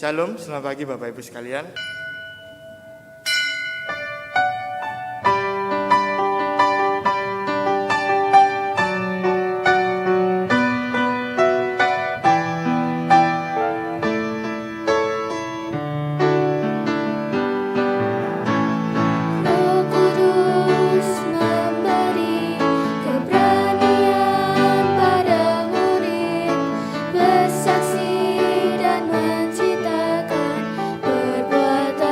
Shalom, selamat pagi Bapak Ibu sekalian. Bersaksi dan menciptakan perbuatan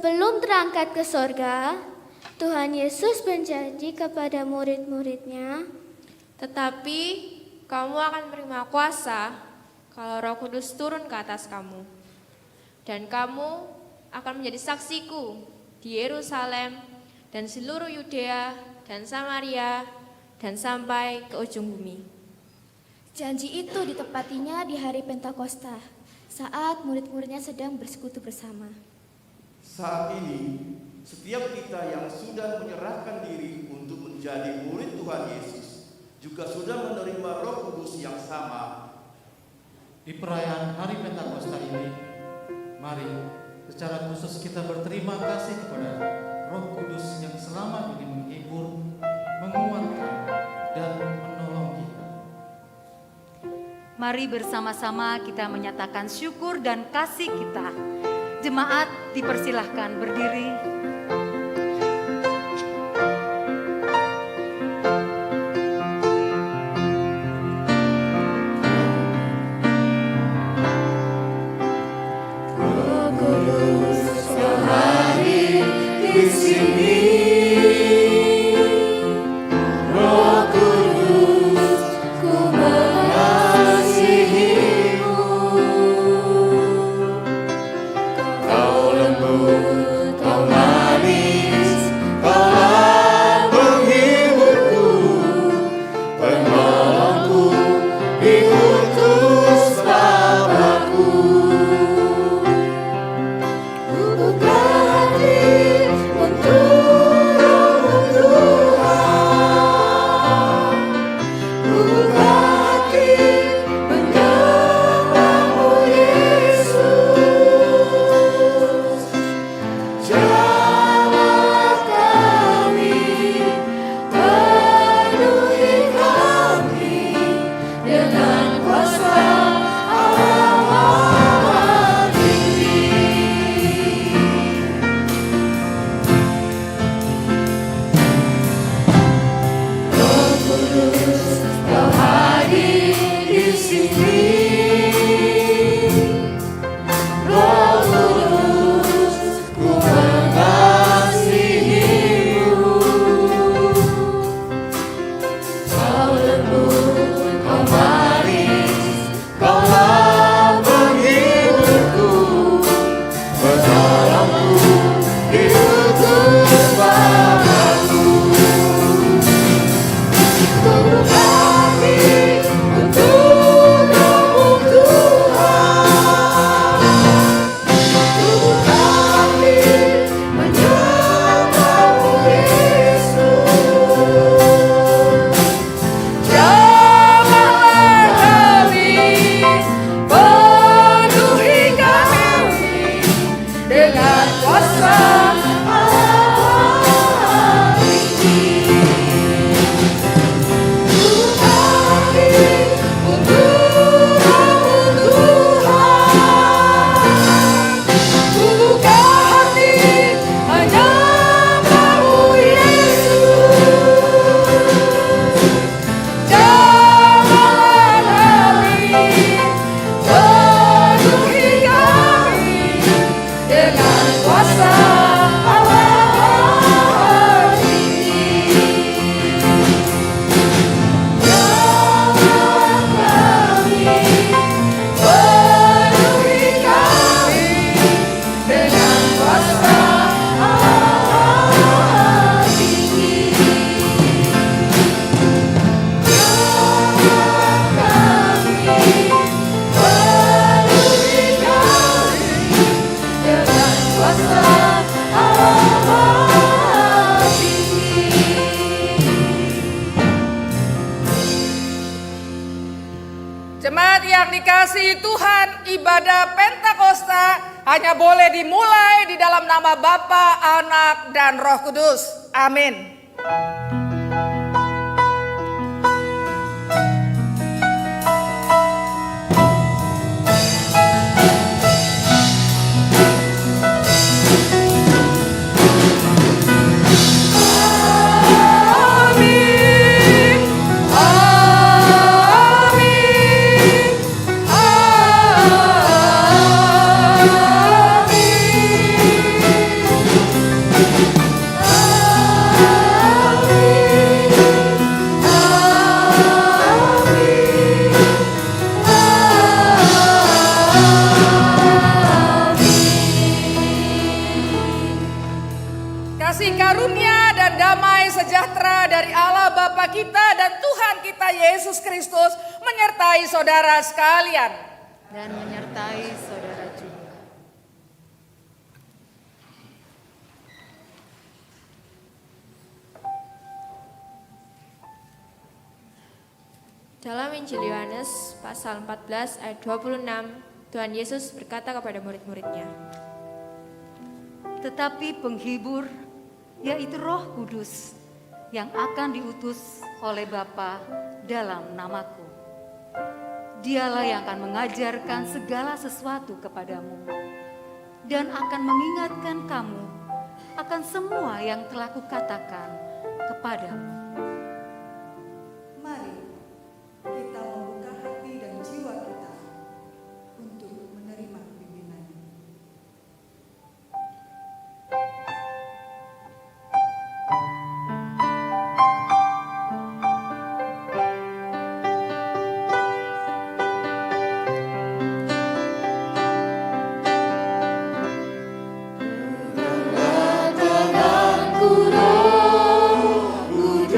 Sebelum terangkat ke sorga, Tuhan Yesus berjanji kepada murid-muridnya, Tetapi kamu akan menerima kuasa kalau Roh Kudus turun ke atas kamu. Dan kamu akan menjadi saksiku di Yerusalem dan seluruh Yudea dan Samaria dan sampai ke ujung bumi. Janji itu ditepatinya di hari Pentakosta, saat murid-muridnya sedang bersekutu bersama. Saat ini, setiap kita yang sudah menyerahkan diri untuk menjadi murid Tuhan Yesus juga sudah menerima Roh Kudus yang sama. Di perayaan hari Pentakosta ini, mari secara khusus kita berterima kasih kepada Roh Kudus yang selama ini menghibur, menguatkan, dan menolong kita. Mari bersama-sama kita menyatakan syukur dan kasih kita. Jemaat dipersilahkan berdiri. Jemaat yang dikasihi Tuhan, ibadah Pentakosta hanya boleh dimulai di dalam nama Bapa, Anak, dan Roh Kudus. Amin. Amin. sejahtera dari Allah Bapa kita dan Tuhan kita Yesus Kristus menyertai saudara sekalian. Dan menyertai saudara juga. Dalam Injil Yohanes pasal 14 ayat 26, Tuhan Yesus berkata kepada murid-muridnya, Tetapi penghibur, yaitu Roh Kudus, yang akan diutus oleh Bapa dalam namaku. Dialah yang akan mengajarkan segala sesuatu kepadamu dan akan mengingatkan kamu akan semua yang telah kukatakan kepadamu. Mari kita membuka hati dan jiwa kita untuk menerima pimpinan. Tanganku Roh Kudus.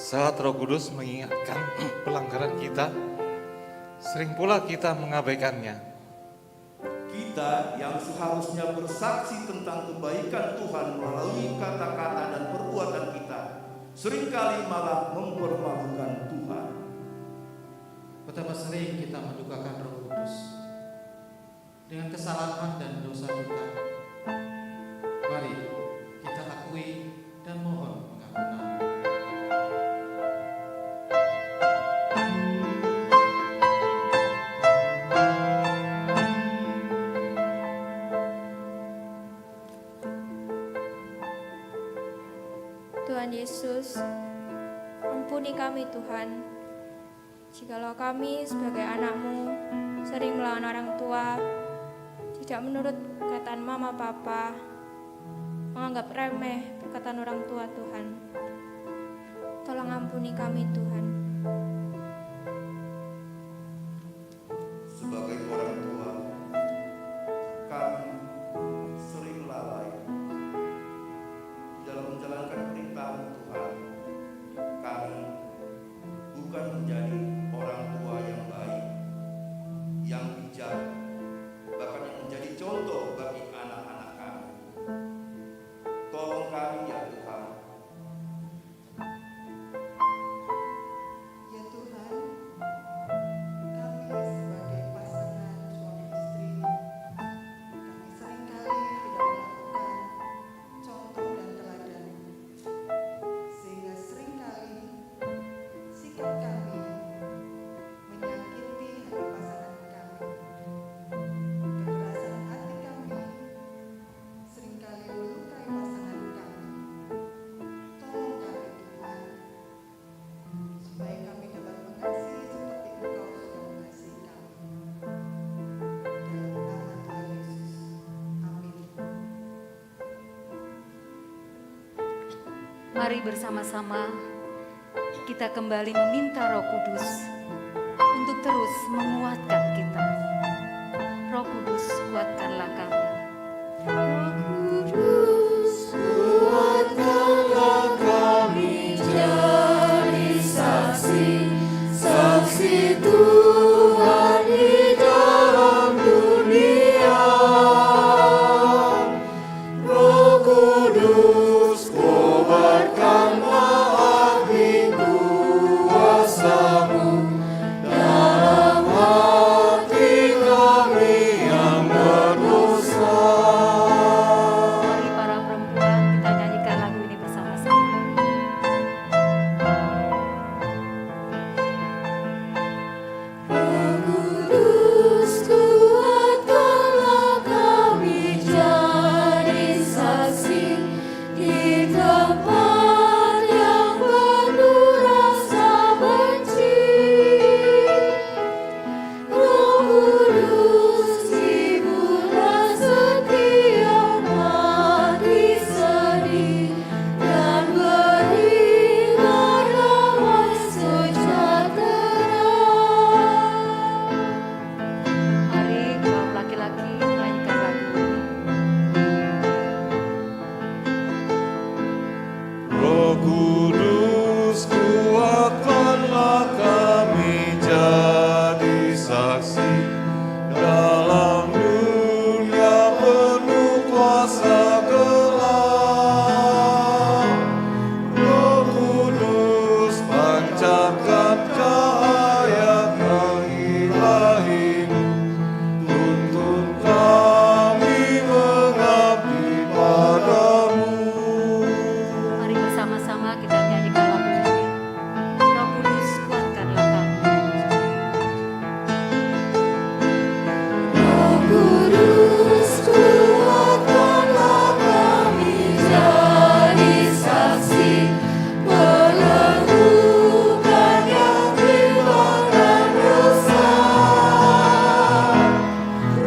Saat Roh Kudus mengingatkan pelanggaran kita, sering pula kita mengabaikannya. Kita yang seharusnya bersaksi tentang kebaikan Tuhan melalui kata-kata dan perbuatan kita, seringkali malah mempermalukan Tuhan. Betapa sering kita mendukakan Roh Kudus dengan kesalahan dan dosa kita. Mari kita akui dan mohon pengampunan. Tuhan Yesus, ampuni kami Tuhan, jikalau kami sebagai anak-Mu sering melawan orang tua, tidak menurut perkataan mama papa, menganggap remeh perkataan orang tua Tuhan. Tolong ampuni kami Tuhan. Sebagai orang tua, kami sering lalai dalam menjalankan perintah Tuhan. Kami bukan menjadi orang tua yang baik, yang bijak, bahkan yang menjadi contoh bagi anak-anak kami. Tolong kami ya Tuhan. Ya Tuhan, kami sebagai pasangan suami istri, kami seringkali tidak melakukan contoh dan teladan, sehingga seringkali sikap kami menyakiti hati pasangan kami. Kekerasan hati kami seringkali melukai pasangan kami. Tolong kami Tuhan, supaya kami dapat mengasihi seperti Engkau sudah mengasihi kami. Dalam nama Tuhan Yesus. Amin. Mari bersama-sama kita kembali meminta Roh Kudus untuk terus menguatkan kita. Roh Kudus, kuatkanlah kami. Saksi Tuhan di dalam dunia. Roh Kudus, kobarkanlah api kuasa-Mu dalam hati kami yang berdosa. Mari para perempuan kita nyanyikan lagu ini bersama-sama. Roh Kudus, kuatkanlah kami jadi saksi di tempat yang penuh rasa benci. Roh Kudus, hiburlah setiap hati sedih dan berilah damai sejahtera. Mari kaum laki-laki menyanyikan lagu ini. Roh Kudus, kuatkanlah kami jadi saksi dalam dunia penuh kuasa gelap. Roh Kudus, pancarkan cahaya keilahi-Mu, tuntun kami mengabdi padamu. Mari bersama-sama kita nyanyikan lagu ini. Roh Kudus, kuatkanlah kami. Roh Kudus, kuatkanlah kami jadi saksi meluluhkan yang timbulkan dosa.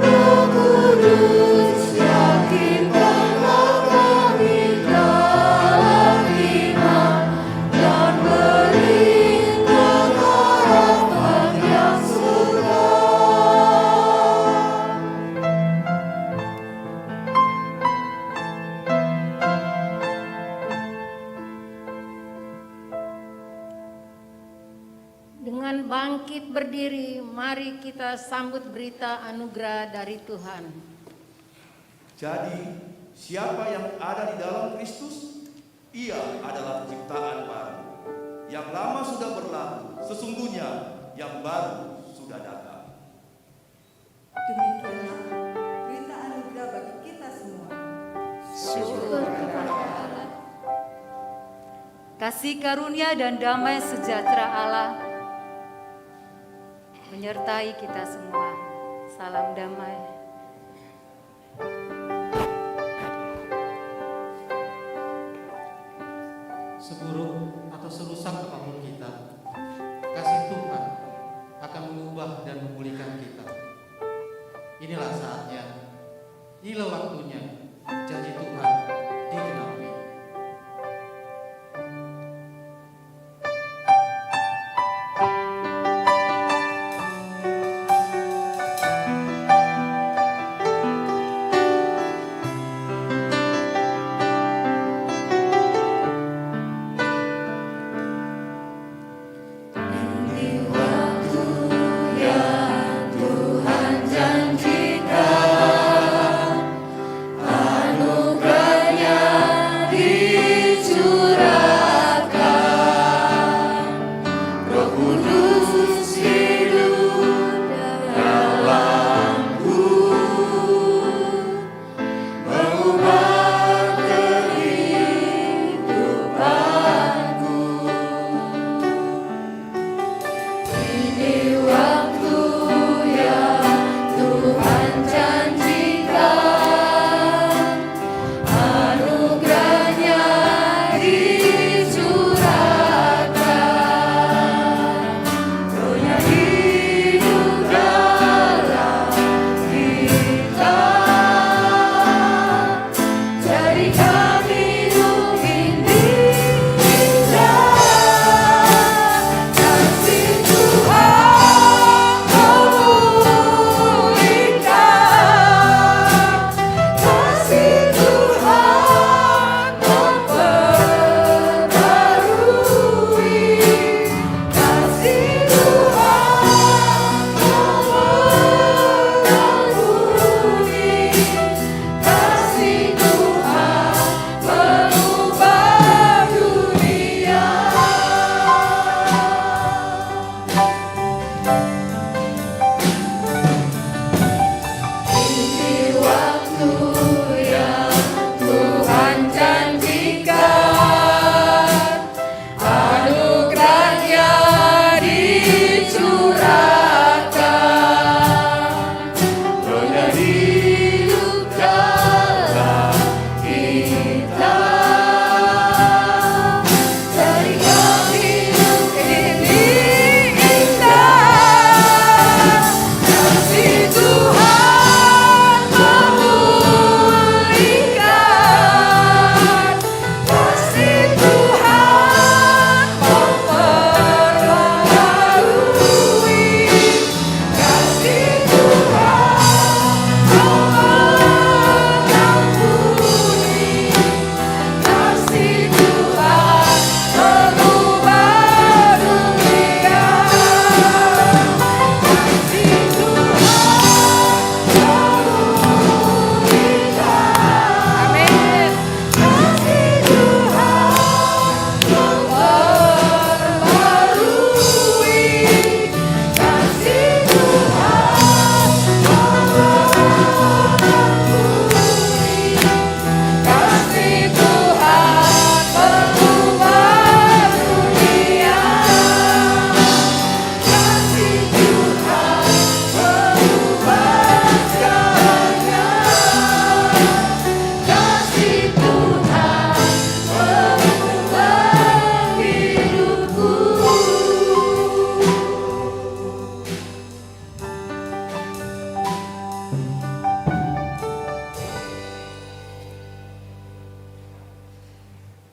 Roh Kudus, yakinkanlah kami dalam iman Dengan bangkit berdiri, mari kita sambut berita anugerah dari Tuhan. Jadi, siapa yang ada di dalam Kristus, ia adalah ciptaan baru. Yang lama sudah berlalu, sesungguhnya yang baru sudah datang. Demikianlah berita anugerah bagi kita semua. Syukur kepada Allah. Kasih karunia dan damai sejahtera Allah menyertai kita semua. Salam damai. Seburuk atau serusak apapun kita, kasih Tuhan akan mengubah dan memulihkan kita. Inilah saatnya, inilah waktunya, janji Tuhan digenapi.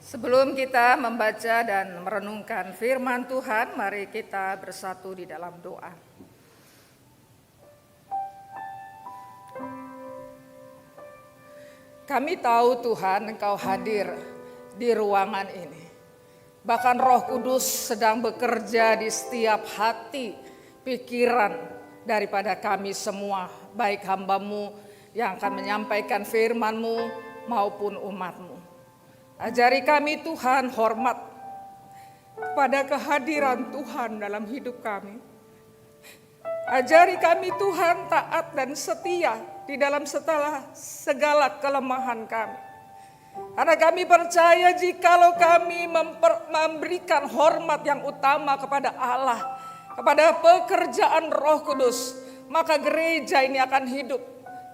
Sebelum kita membaca dan merenungkan firman Tuhan, mari kita bersatu di dalam doa. Kami tahu Tuhan, Engkau hadir di ruangan ini. Bahkan Roh Kudus sedang bekerja di setiap hati, pikiran daripada kami semua, baik hamba-Mu yang akan menyampaikan firman-Mu maupun umat-Mu. Ajari kami Tuhan hormat kepada kehadiran Tuhan dalam hidup kami. Ajari kami Tuhan taat dan setia di dalam segala kelemahan kami. Karena kami percaya jikalau kami memberikan hormat yang utama kepada Allah, kepada pekerjaan Roh Kudus, maka gereja ini akan hidup.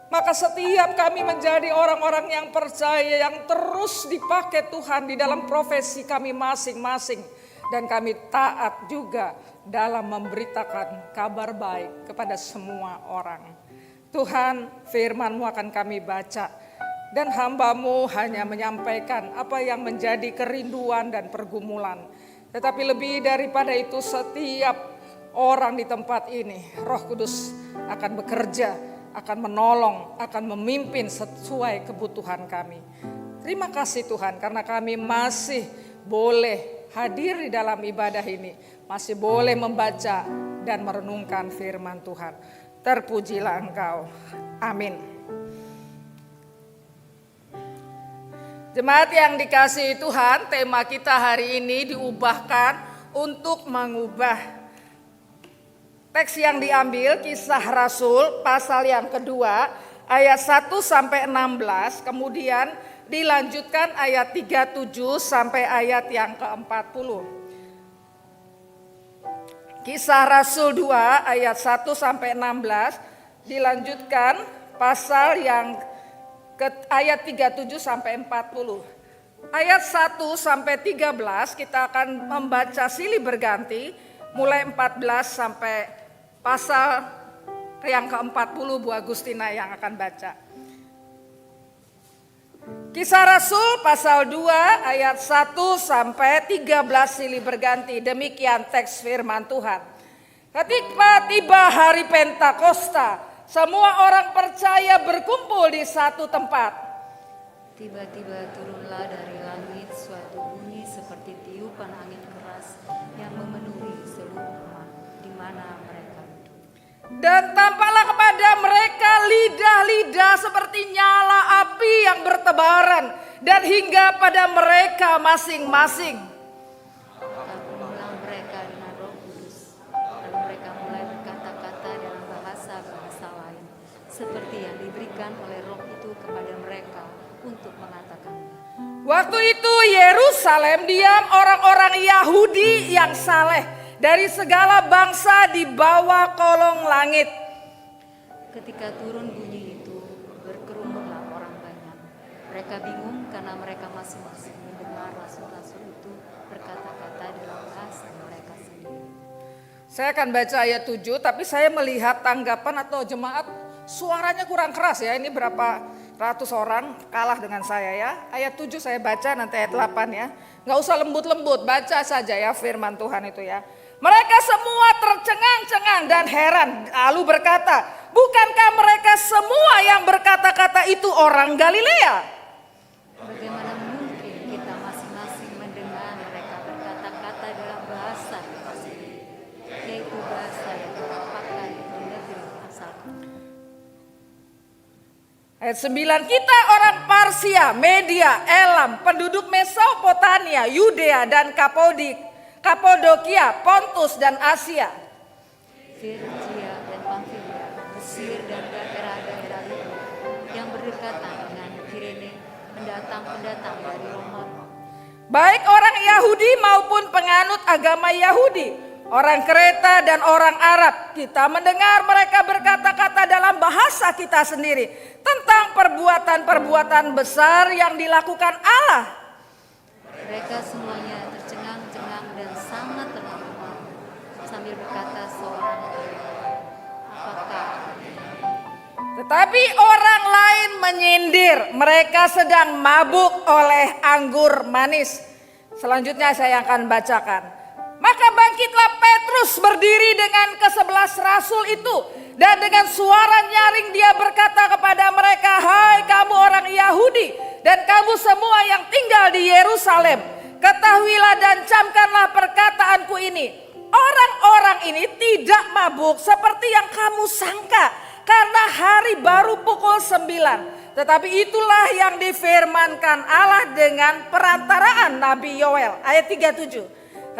Maka setiap kami menjadi orang-orang yang percaya, yang terus dipakai Tuhan di dalam profesi kami masing-masing. Dan kami taat juga dalam memberitakan kabar baik kepada semua orang. Tuhan, firman-Mu akan kami baca. Dan hamba-Mu hanya menyampaikan apa yang menjadi kerinduan dan pergumulan. Tetapi lebih daripada itu, setiap orang di tempat ini, Roh Kudus akan bekerja, akan menolong, akan memimpin sesuai kebutuhan kami. Terima kasih Tuhan, karena kami masih boleh hadir di dalam ibadah ini, masih boleh membaca dan merenungkan firman Tuhan. Terpujilah Engkau. Amin. Jemaat yang dikasihi Tuhan, tema kita hari ini diubahkan untuk mengubah. Teks yang diambil Kisah Rasul pasal yang kedua ayat 1 sampai 16, kemudian dilanjutkan ayat 37 sampai ayat yang ke-40. Kisah Rasul 2 ayat 1 sampai 16 dilanjutkan pasal yang ayat 37 sampai 40. Ayat 1 sampai 13 kita akan membaca silih berganti mulai 14 sampai pasal yang ke-40. Bu Agustina yang akan baca. Kisah Rasul pasal 2 ayat 1 sampai 13 silih berganti. Demikian teks firman Tuhan. Ketika tiba hari Pentakosta, semua orang percaya berkumpul di satu tempat. Tiba-tiba turunlah dari langit suatu bunyi seperti tiupan angin keras yang memenuhi seluruh rumah di mana mereka duduk. Dan tampaklah kepada mereka lidah-lidah seperti nyala api yang bertebaran dan hingga pada mereka masing-masing. Menyulang mereka dengan Roh Kudus, lalu mereka mulai berkata-kata dalam bahasa lain, seperti yang diberikan oleh Roh itu kepada mereka untuk mengatakannya. Waktu itu Yerusalem diam orang-orang Yahudi yang saleh dari segala bangsa di bawah kolong langit. Ketika turun bunyi itu, berkerumunlah orang banyak. Mereka bingung karena mereka masing-masing mendengar rasul-rasul itu berkata-kata dalam bahasa mereka sendiri. Saya akan baca ayat 7, tapi saya melihat tanggapan atau jemaat suaranya kurang keras ya. Ini berapa ratus orang kalah dengan saya ya. Ayat 7 saya baca, nanti ayat 8 ya. Gak usah lembut-lembut, baca saja ya firman Tuhan itu ya. Mereka semua tercengang-cengang dan heran, lalu berkata, bukankah mereka semua yang berkata-kata itu orang Galilea? Bagaimana mungkin kita masing-masing mendengar mereka berkata-kata dalam bahasa kita sendiri, yaitu bahasa yang kita pakai di negeri asalku. Ayat 9, kita orang Parsia, Media, Elam, penduduk Mesopotamia, Yudea dan Kapodokia, Pontus dan Asia, Firgia dan Pamfilia, Mesir dan daerah-daerah itu yang berdekatan dengan Kirene, pendatang-pendatang dari Roma. baik orang Yahudi maupun penganut agama Yahudi, orang Kreta dan orang Arab. Kita mendengar mereka berkata-kata dalam bahasa kita sendiri tentang perbuatan-perbuatan besar yang dilakukan Allah. Mereka semuanya tercengang-cengang dan sangat termalu-malu sambil berkata seorang diri, apakah? Tetapi orang lain menyindir, mereka sedang mabuk oleh anggur manis. Selanjutnya saya akan bacakan. Maka bangkitlah Petrus berdiri dengan ke-11 rasul itu, dan dengan suara nyaring dia berkata kepada mereka, hai kamu orang Yahudi dan kamu semua yang tinggal di Yerusalem, Ketahuilah dan camkanlah perkataanku ini. Orang-orang ini tidak mabuk seperti yang kamu sangka, karena hari baru pukul 9. Tetapi itulah yang difirmankan Allah dengan perantaraan Nabi Yoel. Ayat 37.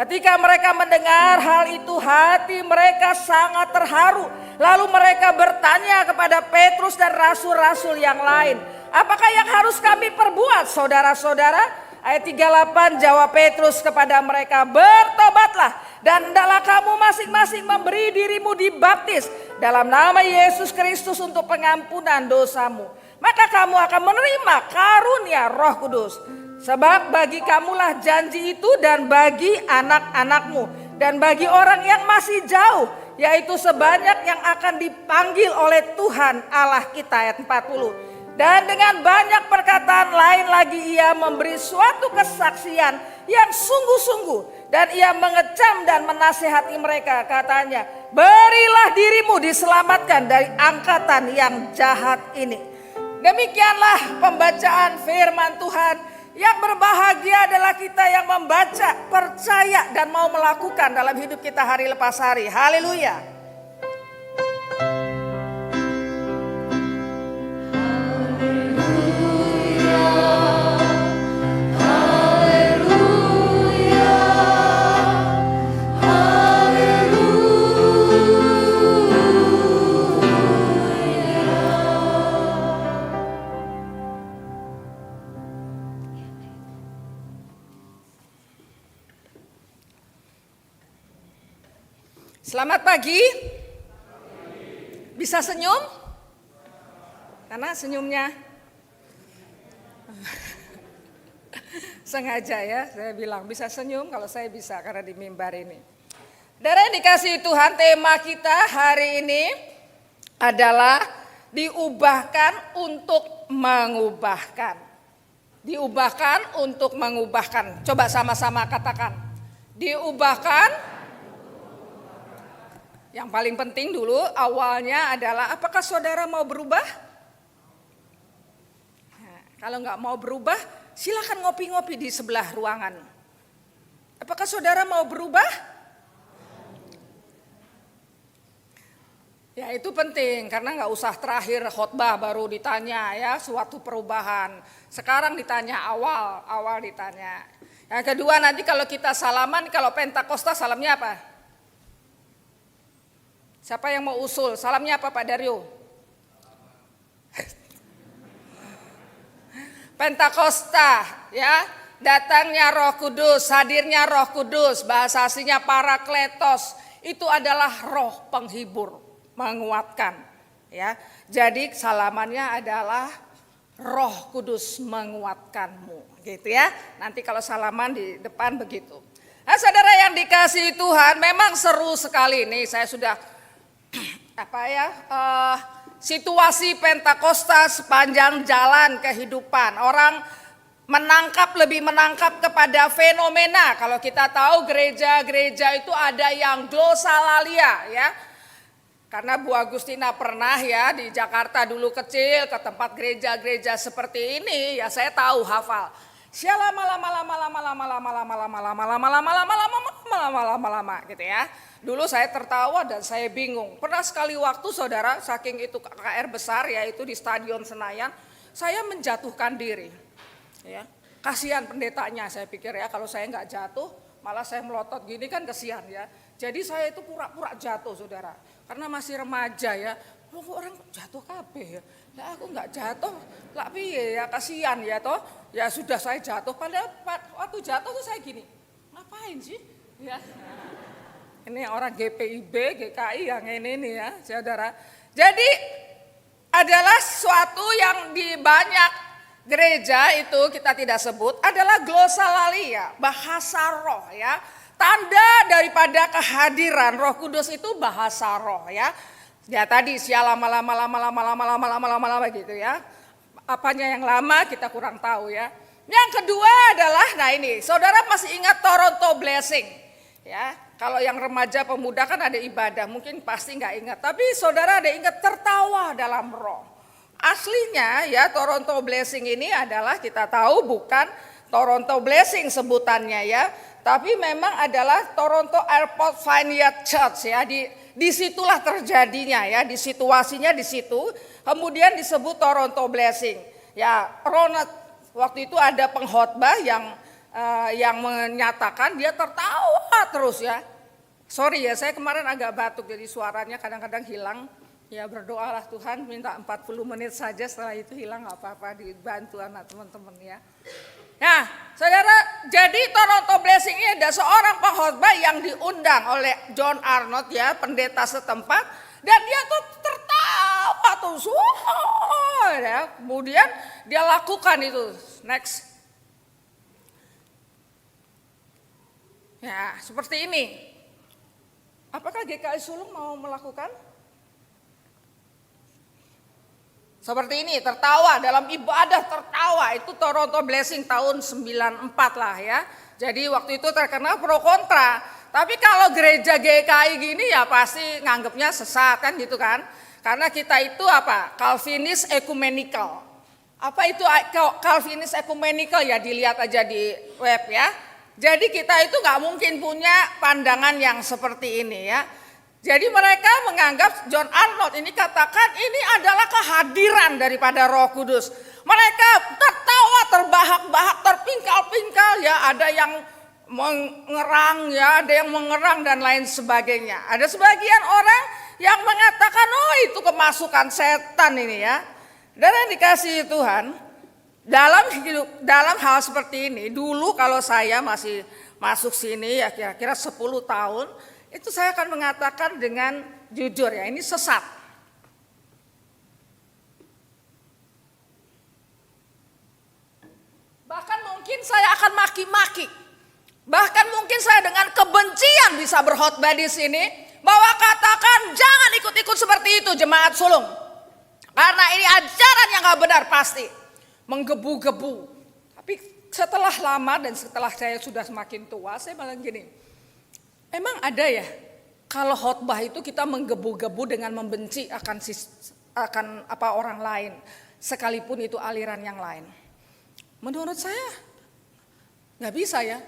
Ketika mereka mendengar hal itu, hati mereka sangat terharu. Lalu mereka bertanya kepada Petrus dan rasul-rasul yang lain, apakah yang harus kami perbuat, saudara-saudara? Ayat 38, jawab Petrus kepada mereka, bertobatlah dan hendaklah kamu masing-masing memberi dirimu dibaptis dalam nama Yesus Kristus untuk pengampunan dosamu. Maka kamu akan menerima karunia Roh Kudus. Sebab bagi kamulah janji itu dan bagi anak-anakmu dan bagi orang yang masih jauh, yaitu sebanyak yang akan dipanggil oleh Tuhan Allah kita. Ayat 40. Dan dengan banyak perkataan lain lagi ia memberi suatu kesaksian yang sungguh-sungguh. Dan ia mengecam dan menasihati mereka, katanya, berilah dirimu diselamatkan dari angkatan yang jahat ini. Demikianlah pembacaan firman Tuhan. Yang berbahagia adalah kita yang membaca, percaya dan mau melakukan dalam hidup kita hari lepas hari. Haleluya. Selamat pagi. Bisa senyum? Karena senyumnya sengaja ya, saya bilang bisa senyum kalau saya bisa karena di mimbar ini. Saudara yang dikasihi Tuhan, tema kita hari ini adalah diubahkan untuk mengubahkan. Diubahkan untuk mengubahkan. Coba sama-sama katakan. Diubahkan. Yang paling penting dulu awalnya adalah apakah saudara mau berubah? Nah, kalau nggak mau berubah silakan ngopi-ngopi di sebelah ruangan. Apakah saudara mau berubah? Ya itu penting karena nggak usah terakhir khotbah baru ditanya ya suatu perubahan. Sekarang ditanya awal ditanya. Yang kedua nanti kalau kita salaman, kalau Pentakosta salamnya apa? Siapa yang mau usul? Salamnya apa Pak Daryo? Pentakosta ya, datangnya Roh Kudus, hadirnya Roh Kudus, bahasa aslinya Parakletos. Itu adalah roh penghibur, menguatkan ya. Jadi salamannya adalah Roh Kudus menguatkanmu gitu ya. Nanti kalau salaman di depan begitu. Nah, saudara yang dikasihi Tuhan, memang seru sekali nih saya sudah situasi Pentakosta sepanjang jalan kehidupan. Orang lebih menangkap kepada fenomena. Kalau kita tahu gereja-gereja itu ada yang glossolalia ya. Karena Bu Agustina pernah ya di Jakarta dulu kecil ke tempat gereja-gereja seperti ini ya saya tahu hafal. Lama gitu ya. Dulu saya tertawa dan saya bingung. Pernah sekali waktu saudara, saking itu KKR besar yaitu di Stadion Senayan, saya menjatuhkan diri. Ya, kasihan pendetanya saya pikir ya, kalau saya nggak jatuh, malah saya melotot gini kan kasihan ya. Jadi saya itu pura-pura jatuh saudara, karena masih remaja ya. Loh, orang jatuh kabeh ya. Nah, aku nggak jatuh, lah piye ya, kasihan ya toh. Ya sudah saya jatuh, padahal waktu jatuh tuh saya gini, ngapain sih? Ya. Ini orang GPIB, GKI yang ini ya saudara. Jadi adalah suatu yang di banyak gereja itu kita tidak sebut adalah glossolalia, bahasa roh ya. Tanda daripada kehadiran Roh Kudus itu bahasa roh ya. Ya tadi lama gitu ya. Apanya yang lama kita kurang tahu ya. Yang kedua adalah, nah ini saudara masih ingat Toronto Blessing ya. Kalau yang remaja pemuda kan ada ibadah, mungkin pasti nggak ingat. Tapi saudara ada ingat tertawa dalam roh. Aslinya ya Toronto Blessing ini adalah kita tahu bukan Toronto Blessing sebutannya ya. Tapi memang adalah Toronto Airport Vineyard Church ya. Disitulah terjadinya ya, di situasinya di situ. Kemudian disebut Toronto Blessing. Ya, Ronald waktu itu ada pengkhotbah yang menyatakan dia tertawa terus ya. Sorry ya, saya kemarin agak batuk jadi suaranya kadang-kadang hilang. Ya berdoalah Tuhan, minta 40 menit saja, setelah itu hilang gak apa-apa, dibantu anak teman-teman ya. Nah saudara, jadi Toronto Blessing ini ada seorang pengkhotbah yang diundang oleh John Arnott ya, pendeta setempat. Dan dia tuh tertawa tuh, ya. Kemudian dia lakukan itu, next. Ya seperti ini. Apakah GKI Sulung mau melakukan? Seperti ini, tertawa dalam ibadah, tertawa. Itu Toronto Blessing tahun 94 lah ya. Jadi waktu itu terkenal pro kontra. Tapi kalau gereja GKI gini ya pasti nganggapnya sesat kan gitu kan. Karena kita itu apa? Calvinis ecumenical. Apa itu Calvinis ecumenical ya, dilihat aja di web ya. Jadi kita itu gak mungkin punya pandangan yang seperti ini ya. Jadi mereka menganggap John Arnott ini katakan ini adalah kehadiran daripada Roh Kudus. Mereka tertawa, terbahak-bahak, terpingkal-pingkal ya, ada yang mengerang ya, ada yang mengerang dan lain sebagainya. Ada sebagian orang yang mengatakan oh itu kemasukan setan ini ya. Dan yang dikasihi Tuhan, dalam hal seperti ini, dulu kalau saya masih masuk sini ya kira-kira 10 tahun, itu saya akan mengatakan dengan jujur ya, ini sesat. Bahkan mungkin saya akan maki-maki. Bahkan mungkin saya dengan kebencian bisa berkhotbah di sini, bahwa katakan jangan ikut-ikut seperti itu jemaat sulung. Karena ini ajaran yang gak benar pasti. Menggebu-gebu. Tapi setelah lama dan setelah saya sudah semakin tua, saya bilang gini, emang ada ya kalau khotbah itu kita menggebu-gebu dengan membenci akan orang lain, sekalipun itu aliran yang lain. Menurut saya nggak bisa ya,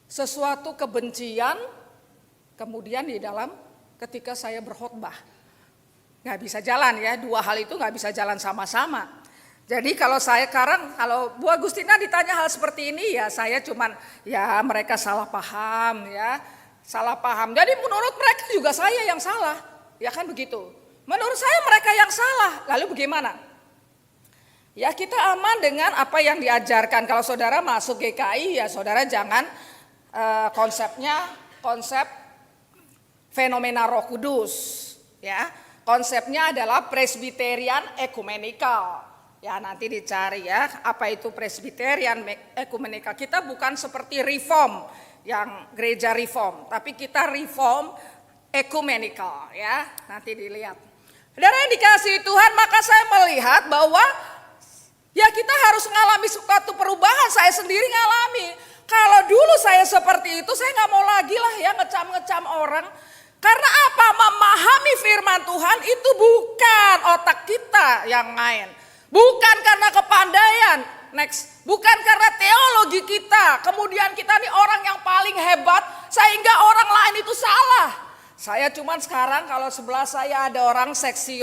sesuatu kebencian kemudian di dalam ketika saya berkhotbah nggak bisa jalan ya, dua hal itu nggak bisa jalan sama-sama. Jadi kalau saya sekarang, kalau Bu Agustina ditanya hal seperti ini ya saya cuman ya mereka salah paham ya. Salah paham. Jadi menurut mereka juga saya yang salah. Ya kan begitu. Menurut saya mereka yang salah. Lalu bagaimana? Ya kita aman dengan apa yang diajarkan. Kalau saudara masuk GKI ya saudara jangan konsep fenomena Roh Kudus. Ya, konsepnya adalah Presbyterian Ecumenical. Ya nanti dicari ya apa itu Presbyterian Ecumenical. Kita bukan seperti Reform. Yang gereja reform, tapi kita reform ecumenical ya, nanti dilihat. Saudara yang dikasihi Tuhan, maka saya melihat bahwa ya kita harus mengalami suatu perubahan. Saya sendiri ngalami. Kalau dulu saya seperti itu, saya nggak mau lagi lah ya ngecam-ngecam orang. Karena apa? Memahami firman Tuhan itu bukan otak kita yang main, bukan karena kepandaian. Next, bukan karena teologi kita, kemudian kita nih orang yang paling hebat sehingga orang lain itu salah. Saya cuman sekarang kalau sebelah saya ada orang saksi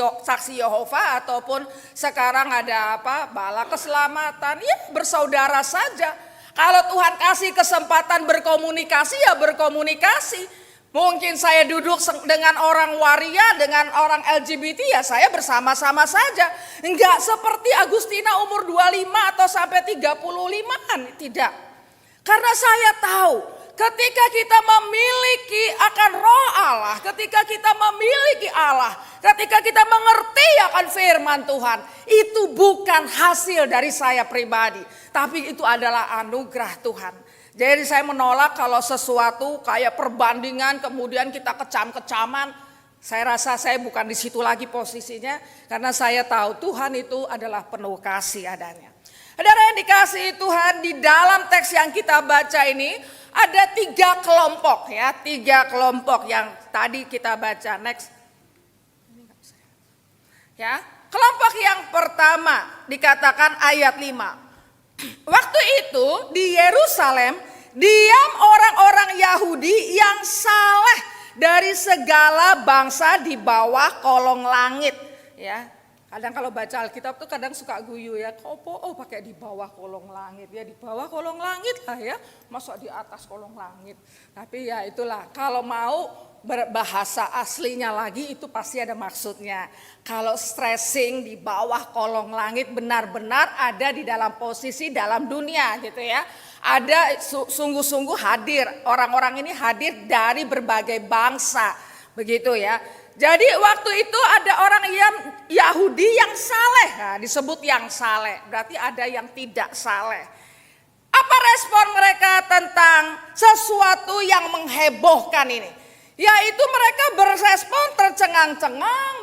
Yehova ataupun sekarang ada bala keselamatan, ya bersaudara saja. Kalau Tuhan kasih kesempatan berkomunikasi ya berkomunikasi. Mungkin saya duduk dengan orang waria, dengan orang LGBT ya saya bersama-sama saja. Enggak seperti Agustina umur 25 atau sampai 35-an, tidak. Karena saya tahu ketika kita memiliki akan roh Allah, ketika kita memiliki Allah, ketika kita mengerti akan firman Tuhan, itu bukan hasil dari saya pribadi, tapi itu adalah anugerah Tuhan. Jadi saya menolak kalau sesuatu kayak perbandingan kemudian kita kecam-kecaman. Saya rasa saya bukan di situ lagi posisinya karena saya tahu Tuhan itu adalah penuh kasih adanya. Saudara yang dikasihi Tuhan, di dalam teks yang kita baca ini ada 3 kelompok ya, 3 kelompok yang tadi kita baca. Next. Ya, kelompok yang pertama dikatakan ayat 5. waktu itu di Yerusalem diam orang-orang Yahudi yang saleh dari segala bangsa di bawah kolong langit. Ya, kadang kalau baca Alkitab tuh kadang suka guyu ya, pakai di bawah kolong langit, ya di bawah kolong langit lah ya, masa di atas kolong langit. Tapi ya itulah, kalau mau berbahasa aslinya lagi itu pasti ada maksudnya. Kalau stressing di bawah kolong langit benar-benar ada di dalam posisi dalam dunia gitu ya. Ada sungguh-sungguh hadir, orang-orang ini hadir dari berbagai bangsa begitu ya. Jadi waktu itu ada orang yang Yahudi yang saleh, nah, disebut yang saleh, berarti ada yang tidak saleh. Apa respon mereka tentang sesuatu yang menghebohkan ini? Yaitu mereka berespon tercengang-cengang,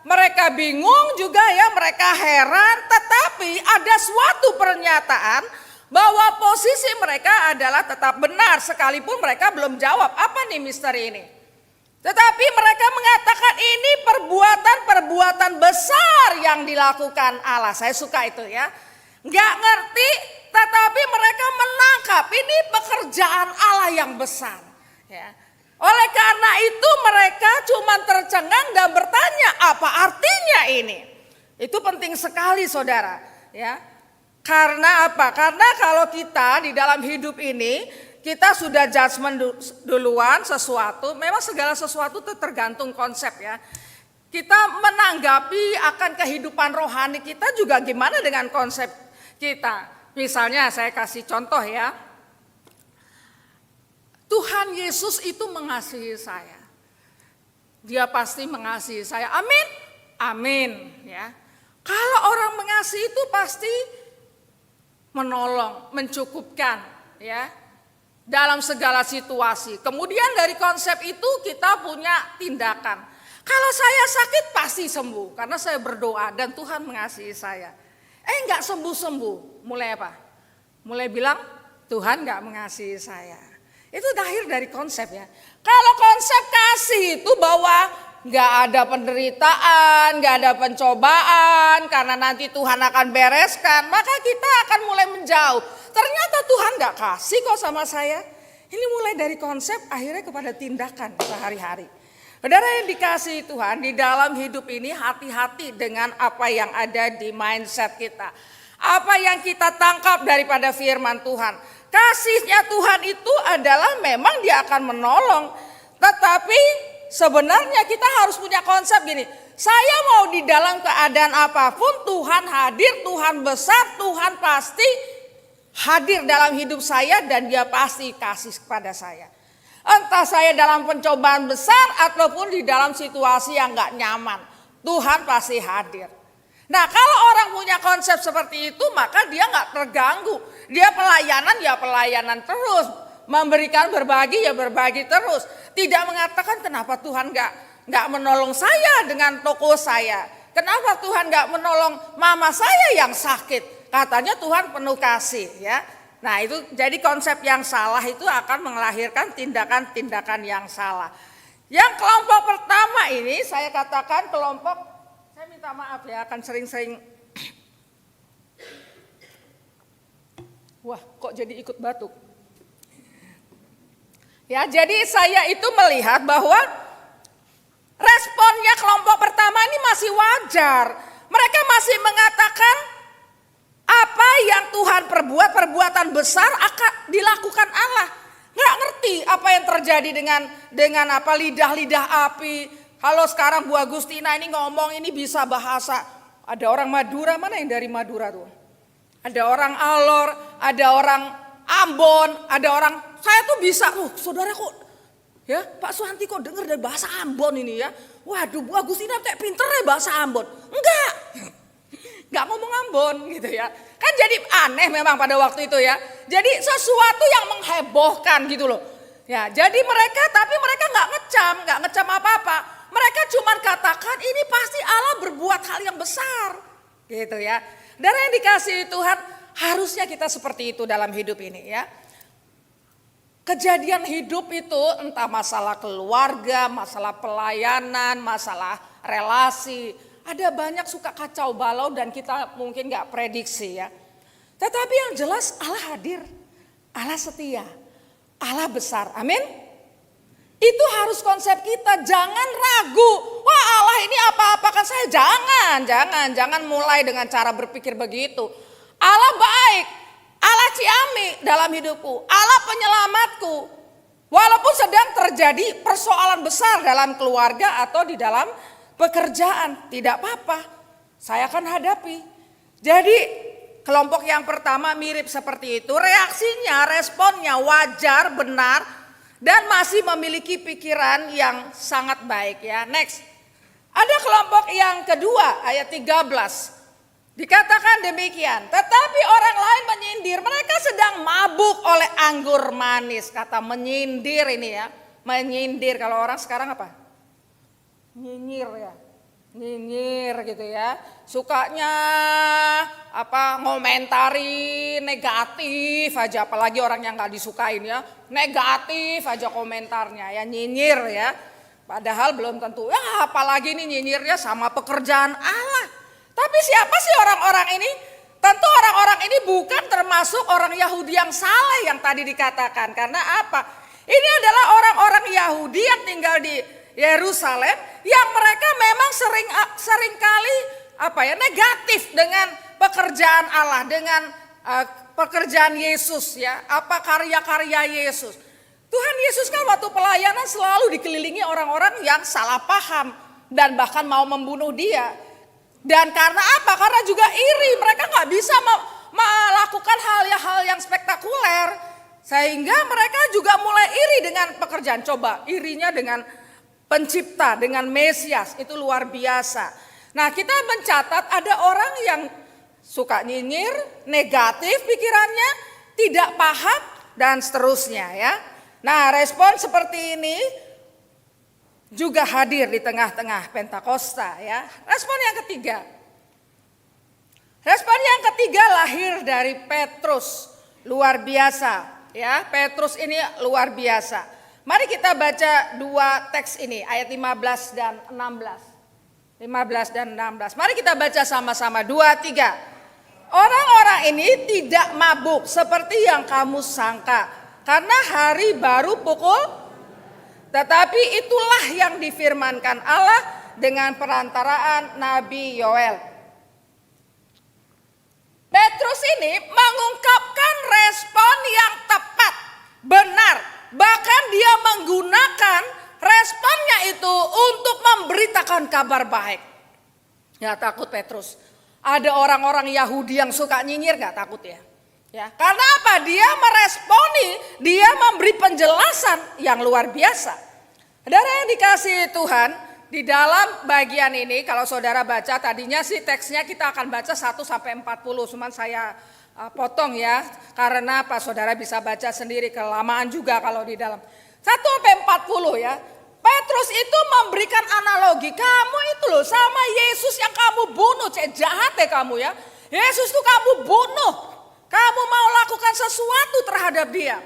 mereka bingung juga ya, mereka heran, tetapi ada suatu pernyataan bahwa posisi mereka adalah tetap benar sekalipun mereka belum jawab apa nih misteri ini. Tetapi mereka mengatakan ini perbuatan besar yang dilakukan Allah. Saya suka itu ya. Nggak ngerti, tetapi mereka menangkap ini pekerjaan Allah yang besar. Ya. Oleh karena itu mereka cuma tercengang dan bertanya apa artinya ini. Itu penting sekali saudara. Ya. Karena apa? Karena kalau kita di dalam hidup ini kita sudah judgement duluan sesuatu, memang segala sesuatu itu tergantung konsep ya. Kita menanggapi akan kehidupan rohani kita juga gimana dengan konsep kita. Misalnya saya kasih contoh ya. Tuhan Yesus itu mengasihi saya. Dia pasti mengasihi saya. Amin. Amin ya. Kalau orang mengasihi itu pasti menolong, mencukupkan ya. Dalam segala situasi. Kemudian dari konsep itu kita punya tindakan. Kalau saya sakit pasti sembuh karena saya berdoa dan Tuhan mengasihi saya. Enggak sembuh-sembuh. Mulai apa? Mulai bilang Tuhan enggak mengasihi saya. Itu lahir dari konsep ya. Kalau konsep kasih itu bahwa enggak ada penderitaan, enggak ada pencobaan karena nanti Tuhan akan bereskan, maka kita akan mulai menjauh. Ternyata Tuhan gak kasih kok sama saya. Ini mulai dari konsep akhirnya kepada tindakan sehari-hari. Saudara yang dikasihi Tuhan, di dalam hidup ini hati-hati dengan apa yang ada di mindset kita. Apa yang kita tangkap daripada firman Tuhan. Kasihnya Tuhan itu adalah memang dia akan menolong. Tetapi sebenarnya kita harus punya konsep gini. Saya mau di dalam keadaan apapun Tuhan hadir, Tuhan besar, Tuhan pasti hadir dalam hidup saya dan dia pasti kasih kepada saya. Entah saya dalam pencobaan besar ataupun di dalam situasi yang gak nyaman. Tuhan pasti hadir. Nah kalau orang punya konsep seperti itu maka dia gak terganggu. Dia pelayanan terus. Memberikan berbagi ya berbagi terus. Tidak mengatakan kenapa Tuhan gak menolong saya dengan toko saya. Kenapa Tuhan gak menolong mama saya yang sakit. Katanya Tuhan penuh kasih ya. Nah itu jadi konsep yang salah itu akan melahirkan tindakan-tindakan yang salah. Yang kelompok pertama ini saya katakan kelompok, saya minta maaf ya akan sering-sering. Wah kok jadi ikut batuk. Ya jadi saya itu melihat bahwa responnya kelompok pertama ini masih wajar. Mereka masih mengatakan apa yang Tuhan perbuat, perbuatan besar akan dilakukan Allah. Nggak ngerti apa yang terjadi dengan apa lidah-lidah api. Kalau sekarang Bu Agustina ini ngomong ini bisa bahasa. Ada orang Madura, mana yang dari Madura tuh? Ada orang Alor, ada orang Ambon, ada orang, saya tuh bisa, saudara kok, ya Pak Suhanti kok denger dari bahasa Ambon ini ya. Waduh Bu Agustina kayak pinter ya bahasa Ambon. Enggak. Gak ngomong Ambon gitu ya. Kan jadi aneh memang pada waktu itu ya. Jadi sesuatu yang menghebohkan gitu loh. Ya, jadi mereka gak ngecam apa-apa. Mereka cuma katakan ini pasti Allah berbuat hal yang besar. Gitu ya. Dan yang dikasihi Tuhan harusnya kita seperti itu dalam hidup ini ya. Kejadian hidup itu entah masalah keluarga, masalah pelayanan, masalah relasi. Ada banyak suka kacau balau dan kita mungkin gak prediksi ya. Tetapi yang jelas Allah hadir, Allah setia, Allah besar. Amin. Itu harus konsep kita, jangan ragu. Wah Allah ini apa-apakan saya, jangan mulai dengan cara berpikir begitu. Allah baik, Allah Ciami dalam hidupku, Allah penyelamatku. Walaupun sedang terjadi persoalan besar dalam keluarga atau di dalam pekerjaan, tidak apa-apa, saya akan hadapi. Jadi kelompok yang pertama mirip seperti itu, reaksinya, responnya wajar, benar, dan masih memiliki pikiran yang sangat baik ya. Next, ada kelompok yang kedua ayat 13. Dikatakan demikian, tetapi orang lain menyindir, mereka sedang mabuk oleh anggur manis. Kata menyindir ini ya, menyindir kalau orang sekarang apa? Nyinyir ya, nyinyir gitu ya. Sukanya apa ngomentari negatif aja, apalagi orang yang gak disukain ya. Negatif aja komentarnya ya, nyinyir ya. Padahal belum tentu, ya apalagi ini nyinyirnya sama pekerjaan Allah. Tapi siapa sih orang-orang ini? Tentu orang-orang ini bukan termasuk orang Yahudi yang salah yang tadi dikatakan. Karena apa? Ini adalah orang-orang Yahudi yang tinggal di Yerusalem yang mereka memang seringkali negatif dengan pekerjaan Allah, dengan pekerjaan Yesus ya, apa karya-karya Yesus. Tuhan Yesus kan waktu pelayanan selalu dikelilingi orang-orang yang salah paham dan bahkan mau membunuh dia. Dan karena apa? Karena juga iri, mereka nggak bisa melakukan hal-hal yang spektakuler, sehingga mereka juga mulai iri dengan pekerjaan. Coba irinya dengan pencipta, dengan Mesias, itu luar biasa. Nah kita mencatat ada orang yang suka nyinyir, negatif pikirannya, tidak paham dan seterusnya ya. Nah respon seperti ini juga hadir di tengah-tengah Pentakosta ya. Respon yang ketiga. Respon yang ketiga lahir dari Petrus. Luar biasa ya. Petrus ini luar biasa. Mari kita baca dua teks ini, ayat 15 dan 16. 15 dan 16. Mari kita baca sama-sama, 2, 3. Orang-orang ini tidak mabuk seperti yang kamu sangka, karena hari baru pukul. Tetapi itulah yang difirmankan Allah dengan perantaraan Nabi Yoel. Petrus ini mengungkapkan respon yang tepat, benar. Bahkan dia menggunakan responnya itu untuk memberitakan kabar baik. Ya takut Petrus. Ada orang-orang Yahudi yang suka nyinyir, gak takut ya? Ya, karena apa? Dia meresponi, dia memberi penjelasan yang luar biasa. Saudara yang dikasihi Tuhan, di dalam bagian ini kalau saudara baca, tadinya sih teksnya kita akan baca 1-40, cuman saya potong ya, karena apa? Saudara bisa baca sendiri, kelamaan juga kalau di dalam 1-40 ya. Petrus itu memberikan analogi, kamu itu loh sama Yesus yang kamu bunuh, jahat ya kamu ya. Yesus tuh kamu bunuh. Kamu mau lakukan sesuatu terhadap dia.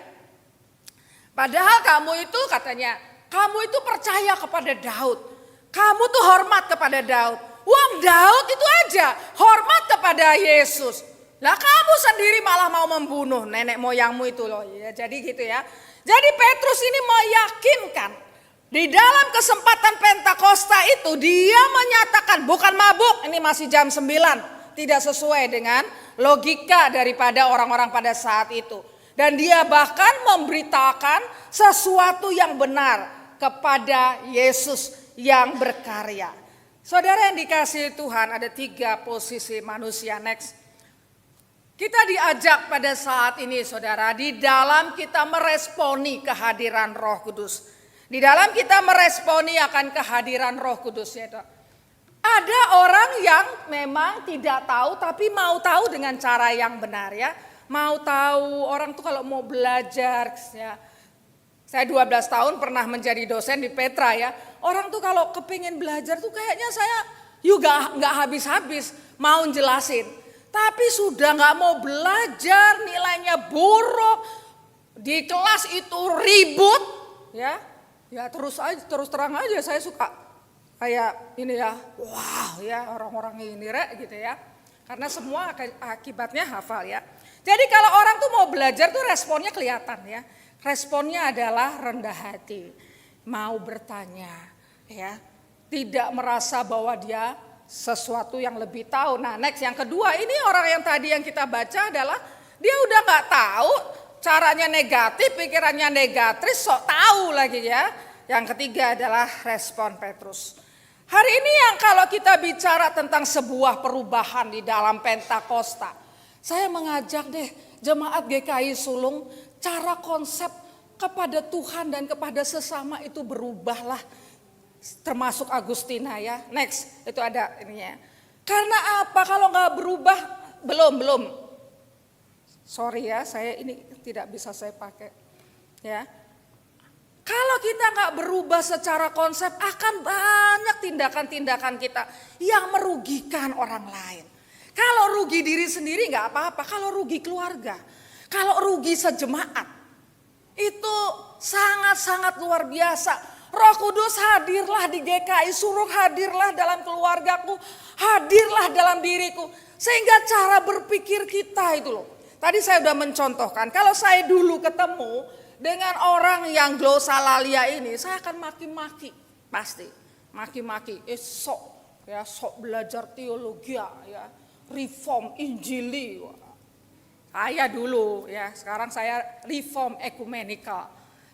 Padahal kamu itu katanya, kamu itu percaya kepada Daud. Kamu tuh hormat kepada Daud. Wong Daud itu aja hormat kepada Yesus. Lah kamu sendiri malah mau membunuh nenek moyangmu itu loh. Ya, jadi gitu ya. Jadi Petrus ini meyakinkan. Di dalam kesempatan Pentakosta itu dia menyatakan bukan mabuk, ini masih jam 9. Tidak sesuai dengan logika daripada orang-orang pada saat itu. Dan dia bahkan memberitakan sesuatu yang benar kepada Yesus yang berkarya. Saudara yang dikasihi Tuhan, ada 3 posisi manusia. Next. Kita diajak pada saat ini saudara, di dalam kita meresponi kehadiran Roh Kudus. Di dalam kita meresponi akan kehadiran Roh Kudus ya. Ada orang yang memang tidak tahu tapi mau tahu dengan cara yang benar ya. Mau tahu, orang tuh kalau mau belajar ya. Saya 12 tahun pernah menjadi dosen di Petra ya. Orang tuh kalau kepingin belajar tuh kayaknya saya juga nggak habis-habis mau jelasin. Tapi sudah nggak mau belajar, nilainya buruk, di kelas itu ribut ya. Ya terus terang aja saya suka kayak ini ya, wow ya orang-orang ini rek gitu ya. Karena semua akibatnya hafal ya. Jadi kalau orang tuh mau belajar tuh responnya kelihatan ya. Responnya adalah rendah hati, mau bertanya ya. Tidak merasa bahwa dia sesuatu yang lebih tahu. Nah next yang kedua, ini orang yang tadi yang kita baca adalah dia udah gak tahu, caranya negatif, pikirannya negatif, sok tahu lagi ya. Yang ketiga adalah respon Petrus. Hari ini yang kalau kita bicara tentang sebuah perubahan di dalam Pentakosta, saya mengajak deh jemaat GKI Sulung, cara konsep kepada Tuhan dan kepada sesama itu berubahlah. Termasuk Agustina ya. Next, itu ada ininya. Karena apa? Kalau nggak berubah, belum. Sorry ya, saya ini tidak bisa saya pakai. Ya. Kalau kita nggak berubah secara konsep, akan banyak tindakan-tindakan kita yang merugikan orang lain. Kalau rugi diri sendiri nggak apa-apa, kalau rugi keluarga, kalau rugi sejemaat, itu sangat-sangat luar biasa. Roh Kudus hadirlah di GKI, suruh hadirlah dalam keluargaku, hadirlah dalam diriku. Sehingga cara berpikir kita itu loh. Tadi saya sudah mencontohkan, kalau saya dulu ketemu dengan orang yang glosalalia ini, saya akan maki-maki, pasti. Maki-maki, sok belajar teologi ya, reform, injili. Saya dulu ya, sekarang saya reform ekumenikal.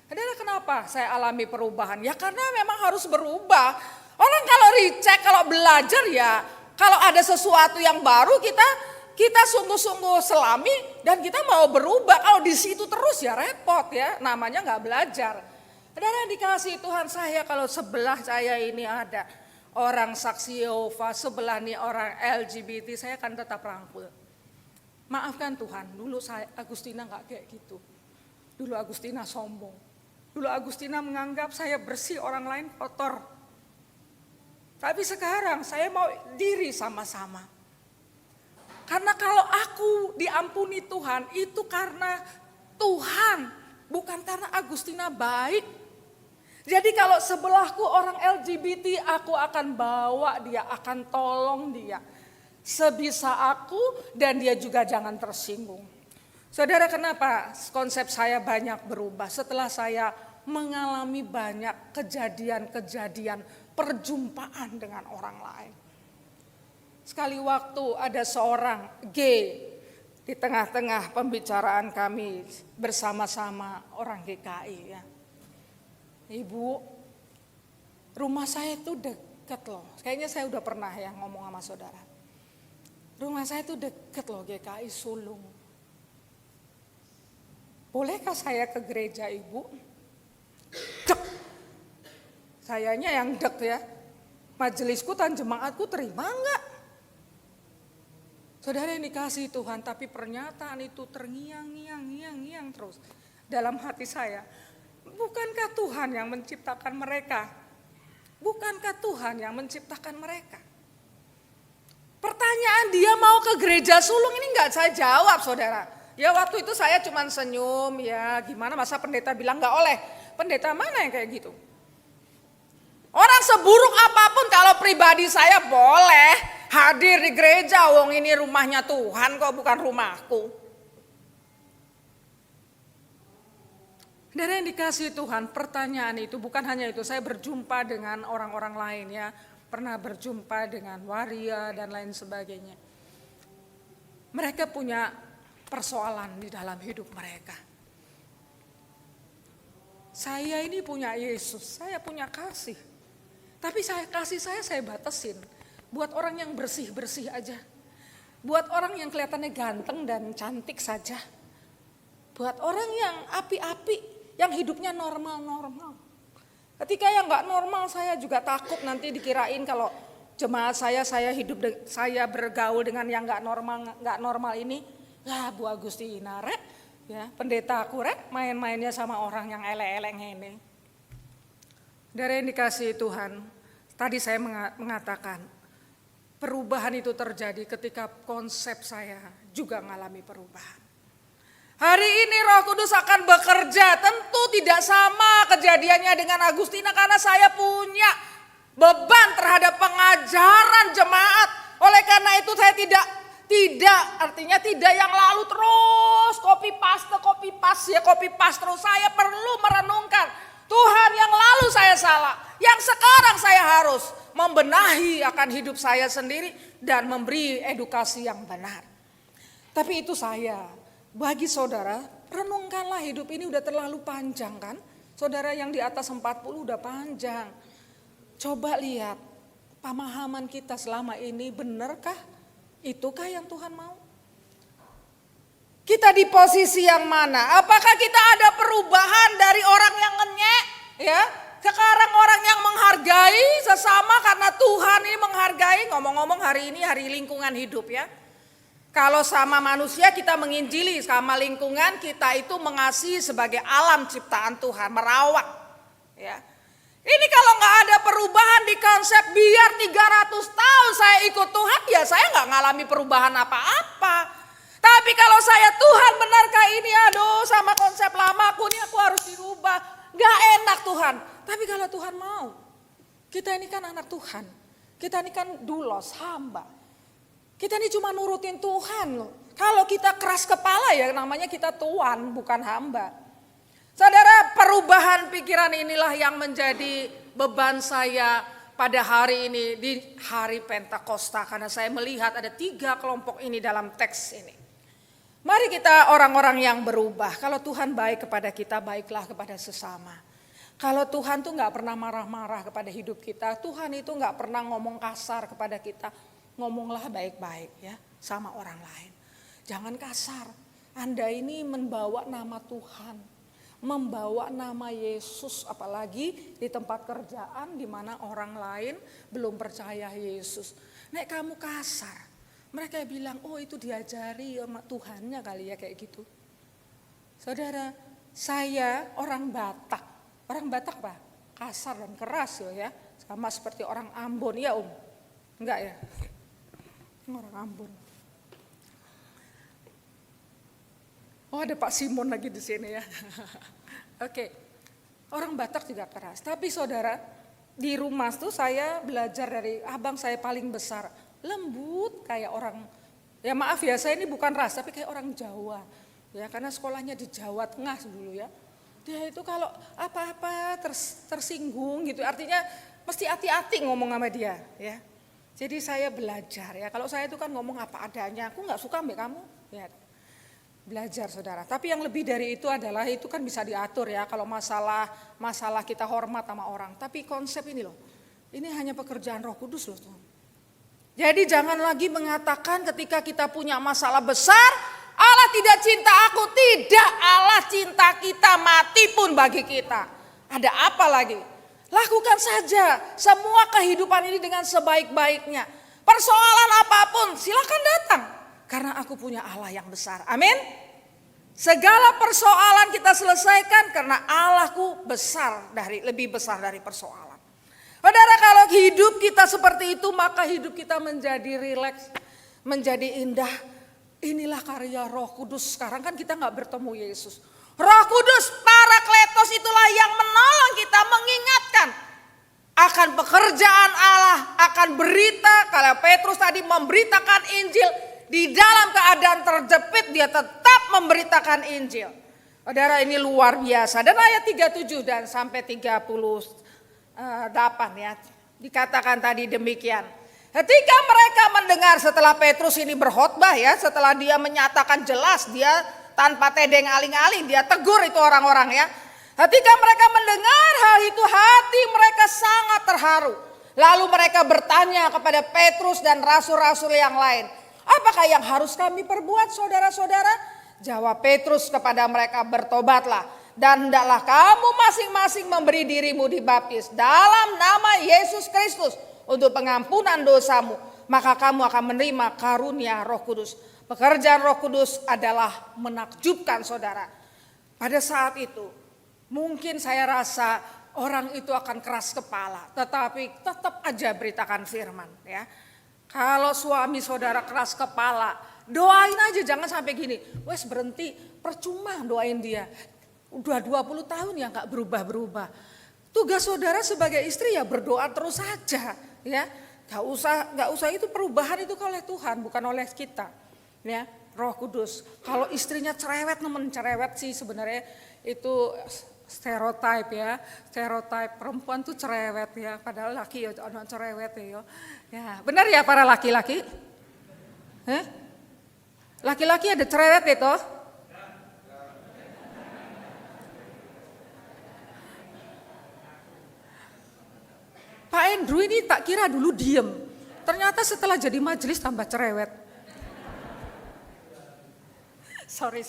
Adalah kenapa saya alami perubahan? Ya karena memang harus berubah. Orang kalau recheck, kalau belajar ya, kalau ada sesuatu yang baru kita sungguh-sungguh selami dan kita mau berubah. Kalau di situ terus ya repot ya, namanya nggak belajar. Adalah dikasih Tuhan saya kalau sebelah saya ini ada orang saksi Yehova, sebelah nih orang LGBT, saya akan tetap rangkul. Maafkan Tuhan, dulu saya Agustina nggak kayak gitu. Dulu Agustina sombong. Dulu Agustina menganggap saya bersih, orang lain kotor. Tapi sekarang saya mau diri sama-sama. Karena kalau aku diampuni Tuhan, itu karena Tuhan, bukan karena Agustina baik. Jadi kalau sebelahku orang LGBT, aku akan bawa dia, akan tolong dia. Sebisa aku dan dia juga jangan tersinggung. Saudara, kenapa konsep saya banyak berubah setelah saya mengalami banyak kejadian-kejadian perjumpaan dengan orang lain. Sekali waktu ada seorang gay di tengah-tengah pembicaraan kami bersama-sama orang GKI ya. Ibu, rumah saya itu dekat loh. Kayaknya saya udah pernah ya ngomong sama saudara. Rumah saya itu dekat loh, GKI Sulung. Bolehkah saya ke gereja ibu? Dek. Sayanya yang dek ya. Majelisku dan jemaatku terima enggak? Saudara yang dikasih Tuhan, tapi pernyataan itu terngiang-ngiang terus dalam hati saya. Bukankah Tuhan yang menciptakan mereka? Bukankah Tuhan yang menciptakan mereka? Pertanyaan dia mau ke gereja Sulung ini enggak saya jawab saudara. Ya waktu itu saya cuma senyum ya, gimana masa pendeta bilang enggak oleh. Pendeta mana yang kayak gitu? Orang seburuk apapun kalau pribadi saya boleh hadir di gereja, wong ini rumahnya Tuhan kok bukan rumahku. Dan yang dikasih Tuhan, pertanyaan itu bukan hanya itu, saya berjumpa dengan orang-orang lain ya, pernah berjumpa dengan waria dan lain sebagainya. Mereka punya persoalan di dalam hidup mereka. Saya ini punya Yesus, saya punya kasih. Tapi kasih saya batasin. Buat orang yang bersih-bersih aja. Buat orang yang kelihatannya ganteng dan cantik saja. Buat orang yang api-api, yang hidupnya normal-normal. Ketika yang gak normal saya juga takut nanti dikirain kalau jemaat saya bergaul dengan yang gak normal ini. Lah Bu Agustina rek, ya pendeta aku rek main-mainnya sama orang yang elek-elek ini. Dari yang dikasih Tuhan, tadi saya mengatakan perubahan itu terjadi ketika konsep saya juga mengalami perubahan. Hari ini Roh Kudus akan bekerja, tentu tidak sama kejadiannya dengan Agustina karena saya punya beban terhadap pengajaran jemaat. Oleh karena itu saya Tidak, artinya tidak yang lalu terus copy paste terus. Saya perlu merenungkan, Tuhan yang lalu saya salah, yang sekarang saya harus membenahi akan hidup saya sendiri dan memberi edukasi yang benar. Tapi itu saya, bagi saudara, renungkanlah hidup ini udah terlalu panjang kan? Saudara yang di atas 40 udah panjang. Coba lihat, pemahaman kita selama ini benarkah? Itukah yang Tuhan mau? Kita di posisi yang mana? Apakah kita ada perubahan dari orang yang ngenyek, ya? Sekarang orang yang menghargai sesama karena Tuhan ini menghargai. Ngomong-ngomong hari ini hari lingkungan hidup ya. Kalau sama manusia kita menginjili, sama lingkungan kita itu mengasihi sebagai alam ciptaan Tuhan, merawat. Ya. Ini kalau nggak ada perubahan di konsep biar 300 tahun saya ikut Tuhan, ya saya nggak ngalami perubahan apa-apa. Tapi kalau saya Tuhan benarkah ini, aduh sama konsep lamaku ini aku harus dirubah. Nggak enak Tuhan. Tapi kalau Tuhan mau, kita ini kan anak Tuhan. Kita ini kan doulos, hamba. Kita ini cuma nurutin Tuhan loh. Kalau kita keras kepala ya namanya kita tuan bukan hamba. Saudara, perubahan pikiran inilah yang menjadi beban saya pada hari ini di hari Pentakosta. Karena saya melihat ada 3 kelompok ini dalam teks ini. Mari kita orang-orang yang berubah. Kalau Tuhan baik kepada kita, baiklah kepada sesama. Kalau Tuhan tuh gak pernah marah-marah kepada hidup kita. Tuhan itu gak pernah ngomong kasar kepada kita. Ngomonglah baik-baik ya sama orang lain. Jangan kasar. Anda ini membawa nama Tuhan. Membawa nama Yesus, apalagi di tempat kerjaan di mana orang lain belum percaya Yesus. Nek kamu kasar, mereka bilang, oh itu diajari sama Tuhannya kali ya kayak gitu. Saudara, saya orang Batak. Orang Batak apa? Kasar dan keras ya. Sama seperti orang Ambon, ya Enggak ya? Orang Ambon. Oh ada Pak Simon lagi di sini ya. Oke, orang Batak juga keras. Tapi saudara, di rumah tuh saya belajar dari abang saya paling besar. Lembut kayak orang, ya maaf ya saya ini bukan ras tapi kayak orang Jawa. Ya karena sekolahnya di Jawa Tengah dulu ya. Dia itu kalau apa-apa tersinggung gitu artinya mesti hati-hati ngomong sama dia ya. Jadi saya belajar ya, kalau saya itu kan ngomong apa adanya, aku gak suka mbak kamu ya. Belajar saudara, tapi yang lebih dari itu adalah itu kan bisa diatur ya kalau masalah kita hormat sama orang. Tapi konsep ini loh, ini hanya pekerjaan Roh Kudus loh Tuhan. Jadi jangan lagi mengatakan ketika kita punya masalah besar, Allah tidak cinta aku. Tidak, Allah cinta kita mati pun bagi kita. Ada apa lagi? Lakukan saja semua kehidupan ini dengan sebaik-baiknya. Persoalan apapun silakan datang. Karena aku punya Allah yang besar. Amin. Segala persoalan kita selesaikan karena Allahku lebih besar dari persoalan. Saudara, kalau hidup kita seperti itu maka hidup kita menjadi rileks, menjadi indah. Inilah karya Roh Kudus. Sekarang kan kita gak bertemu Yesus. Roh Kudus, Parakletos itulah yang menolong kita, mengingatkan akan pekerjaan Allah, akan berita. Kalau Petrus tadi memberitakan Injil, di dalam keadaan terjepit dia tetap memberitakan Injil. Saudara, ini luar biasa. Dan ayat 37 dan sampai 38 ya, dikatakan tadi demikian. Ketika mereka mendengar setelah Petrus ini berkhotbah ya, setelah dia menyatakan jelas, dia tanpa tedeng aling-aling, dia tegur itu orang-orang ya. Ketika mereka mendengar hal itu, hati mereka sangat terharu. Lalu mereka bertanya kepada Petrus dan rasul-rasul yang lain, apakah yang harus kami perbuat saudara-saudara? Jawab Petrus kepada mereka, bertobatlah dan hendaklah kamu masing-masing memberi dirimu dibaptis dalam nama Yesus Kristus untuk pengampunan dosamu. Maka kamu akan menerima karunia Roh Kudus. Pekerjaan Roh Kudus adalah menakjubkan saudara. Pada saat itu mungkin saya rasa orang itu akan keras kepala, tetapi tetap aja beritakan firman ya. Kalau suami saudara keras kepala, doain aja, jangan sampai gini, wes berhenti, percuma doain dia. Udah 20 tahun ya gak berubah-berubah. Tugas saudara sebagai istri ya berdoa terus saja ya. Gak usah itu perubahan itu oleh Tuhan, bukan oleh kita. Ya, Roh Kudus. Kalau istrinya cerewet, cerewet sih sebenarnya itu stereotip ya. Stereotip perempuan tuh cerewet ya, padahal laki ya cerewet ya. Ya, benar ya para laki-laki? Laki-laki ada cerewet itu? Pak Andrew ini tak kira dulu diem. Ternyata setelah jadi majelis tambah cerewet. Sorry.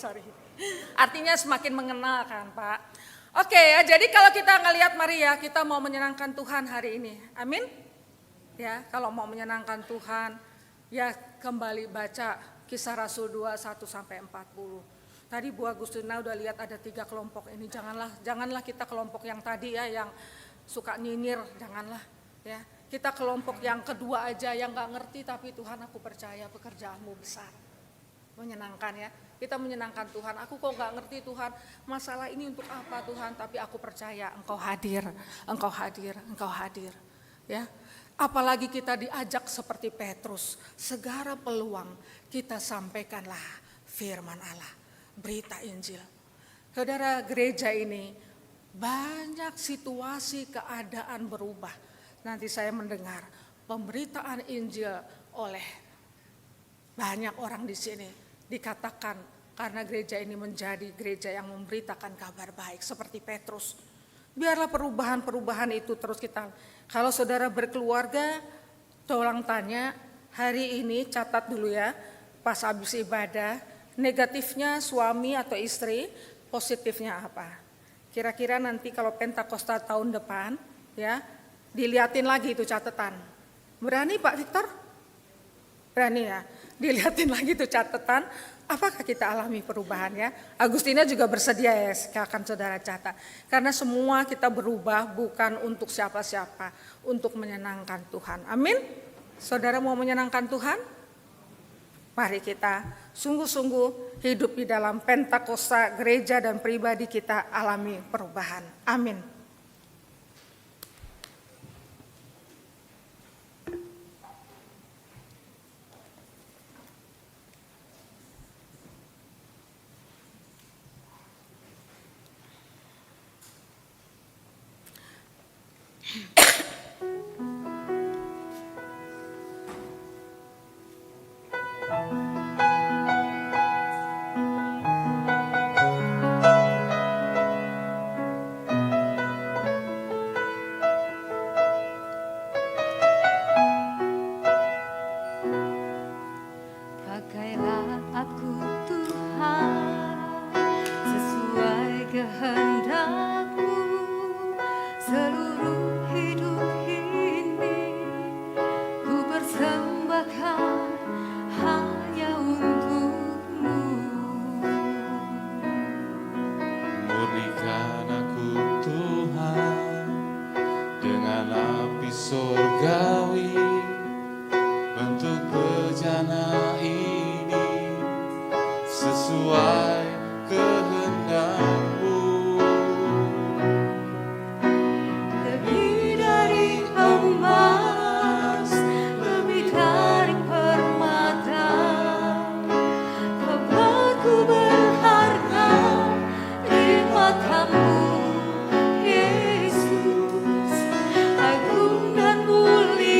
Artinya semakin mengenal kan Pak. Oke ya, jadi kalau kita ngelihat mari ya, kita mau menyenangkan Tuhan hari ini. Amin. Ya, kalau mau menyenangkan Tuhan, ya kembali baca Kisah Rasul 2, 1 sampai 40. Tadi Bu Agustina udah lihat ada 3 kelompok ini. Janganlah kita kelompok yang tadi ya, yang suka nyinyir, janganlah ya. Kita kelompok yang kedua aja yang gak ngerti, tapi Tuhan aku percaya pekerjaanmu besar. Menyenangkan ya, kita menyenangkan Tuhan. Aku kok gak ngerti Tuhan, masalah ini untuk apa Tuhan, tapi aku percaya Engkau hadir ya. Apalagi kita diajak seperti Petrus, segala peluang kita sampaikanlah firman Allah, berita Injil. Saudara, gereja ini banyak situasi keadaan berubah. Nanti saya mendengar pemberitaan Injil oleh banyak orang di sini. Dikatakan karena gereja ini menjadi gereja yang memberitakan kabar baik seperti Petrus. Biarlah perubahan-perubahan itu terus kita. Kalau saudara berkeluarga, tolong tanya hari ini, catat dulu ya, pas habis ibadah, negatifnya suami atau istri, positifnya apa? Kira-kira nanti kalau Pentakosta tahun depan ya, dilihatin lagi itu catatan. Berani Pak Victor? Berani ya? Dilihatin lagi itu catatan, apakah kita alami perubahan ya? Agustina juga bersedia ya, akan saudara catat. Karena semua kita berubah bukan untuk siapa-siapa, untuk menyenangkan Tuhan. Amin? Saudara mau menyenangkan Tuhan? Mari kita sungguh-sungguh hidup di dalam Pentakosta, gereja dan pribadi kita alami perubahan. Amin. Yesus, agung dan mulia.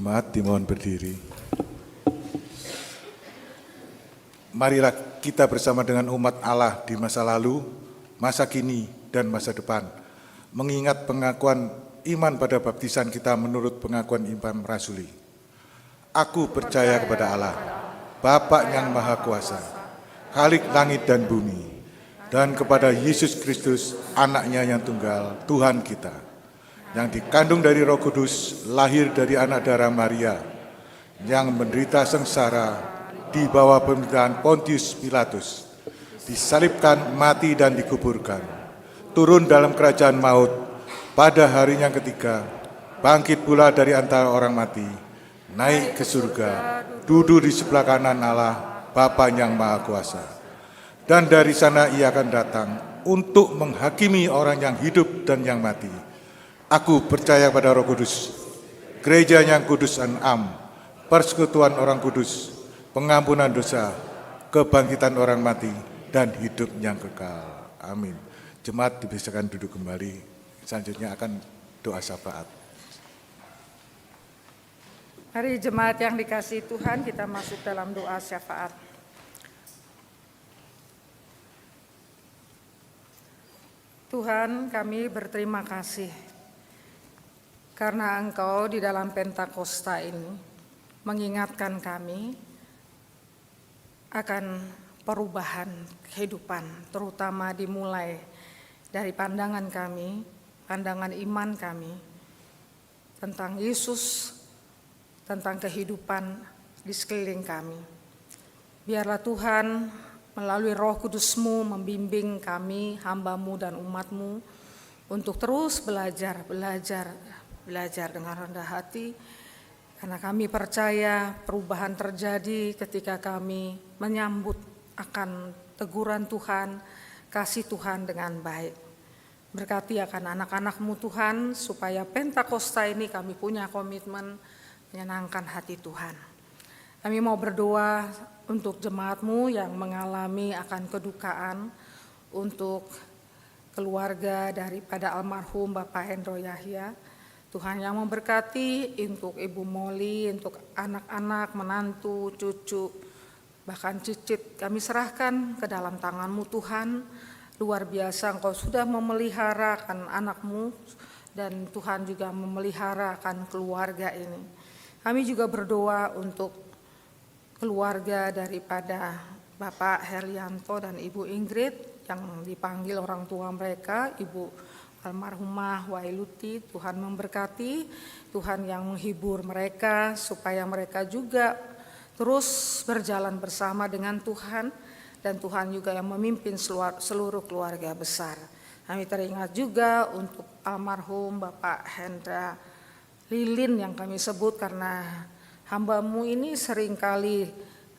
Jemaat dimohon berdiri. Marilah kita bersama dengan umat Allah di masa lalu, masa kini, dan masa depan, mengingat pengakuan iman pada baptisan kita menurut pengakuan Imam Rasuli. Aku percaya kepada Allah, Bapa yang Maha Kuasa, Khalik langit dan bumi, dan kepada Yesus Kristus, anaknya yang tunggal, Tuhan kita, yang dikandung dari Roh Kudus, lahir dari anak darah Maria, yang menderita sengsara di bawah pemerintahan Pontius Pilatus, disalibkan, mati dan dikuburkan, turun dalam kerajaan maut, pada harinya ketiga, bangkit pula dari antara orang mati, naik ke surga, duduk di sebelah kanan Allah, Bapa yang Maha Kuasa. Dan dari sana ia akan datang untuk menghakimi orang yang hidup dan yang mati. Aku percaya pada Roh Kudus, gereja yang kudus dan am, persekutuan orang kudus, pengampunan dosa, kebangkitan orang mati, dan hidup yang kekal. Amin. Jemaat dibiasakan duduk kembali. Selanjutnya akan doa syafaat. Mari jemaat yang dikasihi Tuhan, kita masuk dalam doa syafaat. Tuhan, kami berterima kasih karena Engkau di dalam Pentakosta ini mengingatkan kami akan perubahan kehidupan, terutama dimulai dari pandangan kami, pandangan iman kami tentang Yesus, tentang kehidupan di sekeliling kami. Biarlah Tuhan melalui Roh Kudus-Mu membimbing kami, hamba-Mu dan umat-Mu untuk terus belajar dengan rendah hati, karena kami percaya perubahan terjadi ketika kami menyambut akan teguran Tuhan, kasih Tuhan dengan baik. Berkati akan anak-anak-Mu Tuhan, supaya Pentakosta ini kami punya komitmen menyenangkan hati Tuhan. Kami mau berdoa untuk jemaat-Mu yang mengalami akan kedukaan, untuk keluarga daripada almarhum Bapak Hendro Yahya. Tuhan yang memberkati untuk Ibu Moli, untuk anak-anak, menantu, cucu, bahkan cicit. Kami serahkan ke dalam tangan-Mu Tuhan. Luar biasa Engkau sudah memeliharakan anak-Mu, dan Tuhan juga memeliharakan keluarga ini. Kami juga berdoa untuk keluarga daripada Bapak Herianto dan Ibu Ingrid yang dipanggil orang tua mereka, Ibu almarhumah Wailuti. Tuhan memberkati, Tuhan yang menghibur mereka supaya mereka juga terus berjalan bersama dengan Tuhan, dan Tuhan juga yang memimpin seluruh keluarga besar. Kami teringat juga untuk almarhum Bapak Hendra Lilin yang kami sebut, karena hamba-Mu ini seringkali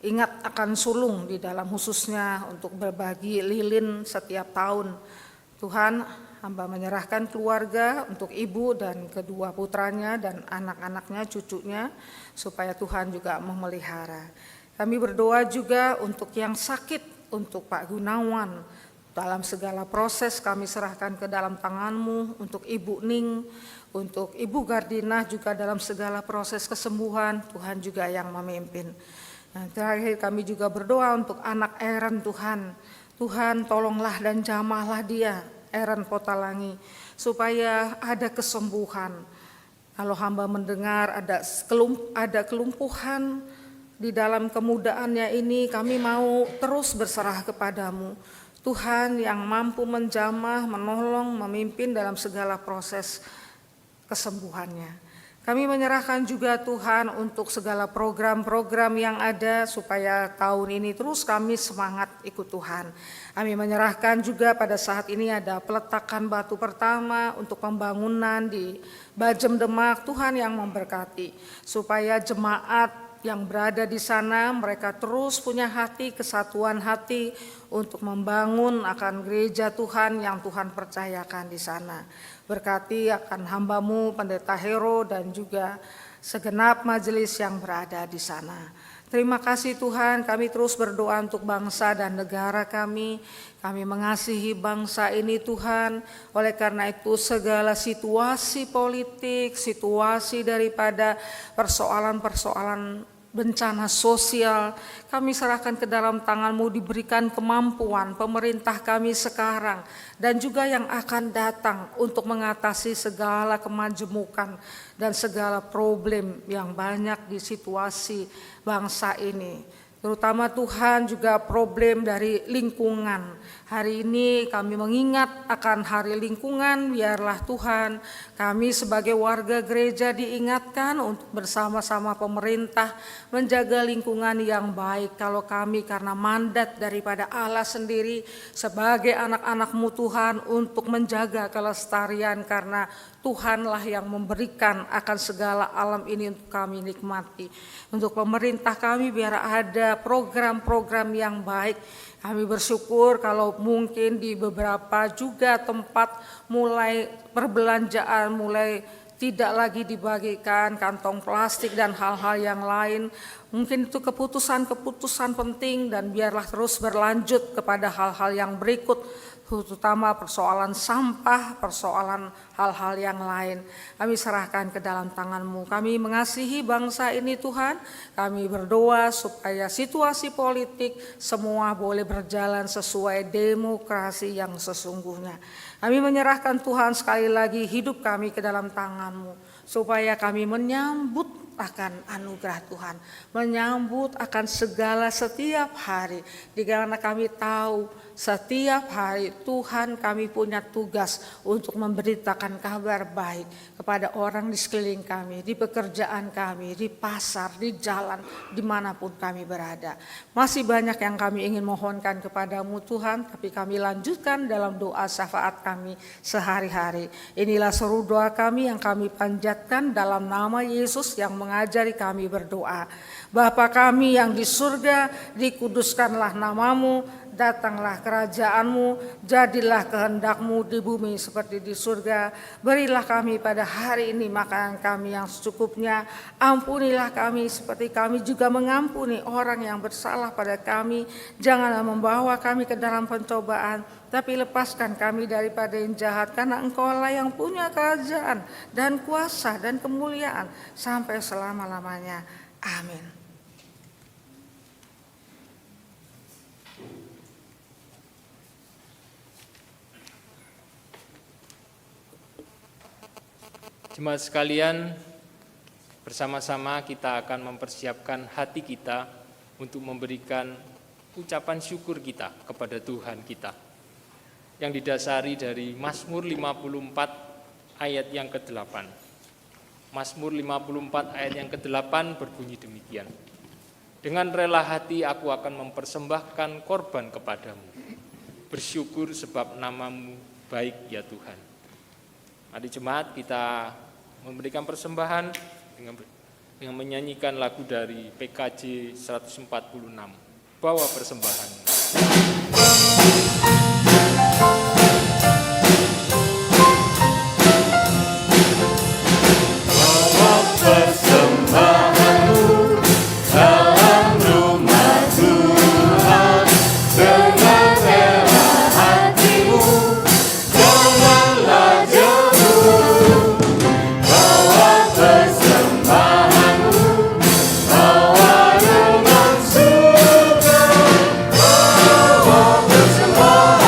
ingat akan sulung di dalam khususnya untuk berbagi lilin setiap tahun. Tuhan, hamba menyerahkan keluarga untuk ibu dan kedua putranya dan anak-anaknya, cucunya, supaya Tuhan juga memelihara. Kami berdoa juga untuk yang sakit, untuk Pak Gunawan. Dalam segala proses kami serahkan ke dalam tangan-Mu, untuk Ibu Ning, untuk Ibu Gardina juga dalam segala proses kesembuhan, Tuhan juga yang memimpin. Nah, terakhir kami juga berdoa untuk anak Aaron Tuhan. Tuhan tolonglah dan jamahlah dia, Aaron Potalangi, supaya ada kesembuhan. Kalau hamba mendengar ada kelumpuhan di dalam kemudaannya ini, kami mau terus berserah kepadamu. Tuhan yang mampu menjamah, menolong, memimpin dalam segala proses kesembuhannya. Kami menyerahkan juga Tuhan untuk segala program-program yang ada, supaya tahun ini terus kami semangat ikut Tuhan. Kami menyerahkan juga pada saat ini ada peletakan batu pertama untuk pembangunan di Bajem Demak. Tuhan yang memberkati, supaya jemaat yang berada di sana mereka terus punya hati, kesatuan hati untuk membangun akan gereja Tuhan yang Tuhan percayakan di sana. Berkati akan hamba-Mu Pendeta Hero dan juga segenap majelis yang berada di sana. Terima kasih Tuhan, kami terus berdoa untuk bangsa dan negara kami. Kami mengasihi bangsa ini Tuhan, oleh karena itu segala situasi politik, situasi daripada persoalan-persoalan bencana sosial, kami serahkan ke dalam tangan-Mu, diberikan kemampuan pemerintah kami sekarang dan juga yang akan datang untuk mengatasi segala kemajemukan dan segala problem yang banyak di situasi bangsa ini. Terutama Tuhan juga problem dari lingkungan. Hari ini kami mengingat akan hari lingkungan, biarlah Tuhan kami sebagai warga gereja diingatkan untuk bersama-sama pemerintah menjaga lingkungan yang baik. Kalau kami karena mandat daripada Allah sendiri sebagai anak-anak-Mu Tuhan untuk menjaga kelestarian, karena Tuhanlah yang memberikan akan segala alam ini untuk kami nikmati. Untuk pemerintah kami biar ada program-program yang baik. Kami bersyukur kalau mungkin di beberapa juga tempat mulai perbelanjaan mulai tidak lagi dibagikan kantong plastik dan hal-hal yang lain. Mungkin itu keputusan-keputusan penting dan biarlah terus berlanjut kepada hal-hal yang berikut, terutama persoalan sampah, persoalan hal-hal yang lain. Kami serahkan ke dalam tangan-Mu. Kami mengasihi bangsa ini Tuhan. Kami berdoa supaya situasi politik semua boleh berjalan sesuai demokrasi yang sesungguhnya. Kami menyerahkan Tuhan sekali lagi hidup kami ke dalam tangan-Mu, supaya kami menyambut akan anugerah Tuhan, menyambut akan segala setiap hari, di mana kami tahu setiap hari Tuhan kami punya tugas untuk memberitakan kabar baik kepada orang di sekeliling kami, di pekerjaan kami, di pasar, di jalan, dimanapun kami berada. Masih banyak yang kami ingin mohonkan kepadamu Tuhan, tapi kami lanjutkan dalam doa syafaat kami sehari-hari. Inilah seru doa kami yang kami panjatkan dalam nama Yesus yang mengajari kami berdoa. Bapa kami yang di surga, dikuduskanlah namamu, datanglah kerajaan-Mu, jadilah kehendak-Mu di bumi seperti di surga. Berilah kami pada hari ini makanan kami yang secukupnya. Ampunilah kami seperti kami juga mengampuni orang yang bersalah pada kami. Janganlah membawa kami ke dalam pencobaan, tapi lepaskan kami daripada yang jahat, karena Engkau-lah yang punya kerajaan dan kuasa dan kemuliaan sampai selama-lamanya. Amin. Jemaat sekalian, bersama-sama kita akan mempersiapkan hati kita untuk memberikan ucapan syukur kita kepada Tuhan kita, yang didasari dari Mazmur 54 ayat yang ke-8. Mazmur 54 ayat yang ke-8 berbunyi demikian. Dengan rela hati aku akan mempersembahkan korban kepadamu. Bersyukur sebab namamu baik ya Tuhan. Mari jemaat kita memberikan persembahan dengan menyanyikan lagu dari PKJ 146. Bawa persembahan. Bawa persembahanmu dalam rumah Tuhan dengan rela hatimu, janganlah jauh. Bawa persembahanmu, bawa dengan suka, bawa persembahanmu.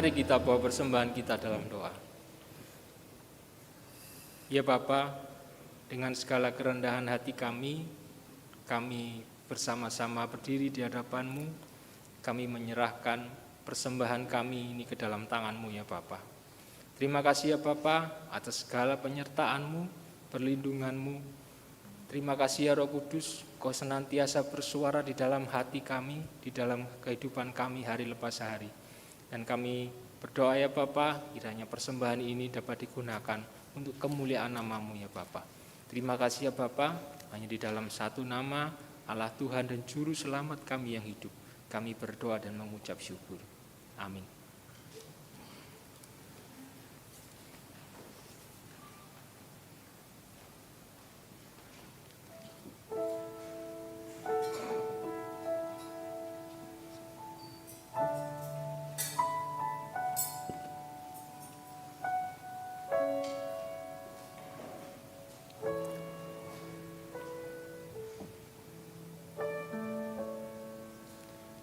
Mari kita bawa persembahan kita dalam doa. Ya Bapa, dengan segala kerendahan hati kami bersama-sama berdiri di hadapan-Mu, kami menyerahkan persembahan kami ini ke dalam tangan-Mu ya Bapa. Terima kasih ya Bapa atas segala penyertaan-Mu, perlindungan-Mu. Terima kasih ya Roh Kudus, Kau senantiasa bersuara di dalam hati kami, di dalam kehidupan kami hari lepas hari. Dan kami berdoa ya Bapa, kiranya persembahan ini dapat digunakan untuk kemuliaan nama-Mu ya Bapa. Terima kasih ya Bapa, hanya di dalam satu nama, Allah Tuhan dan Juru Selamat kami yang hidup, kami berdoa dan mengucap syukur. Amin.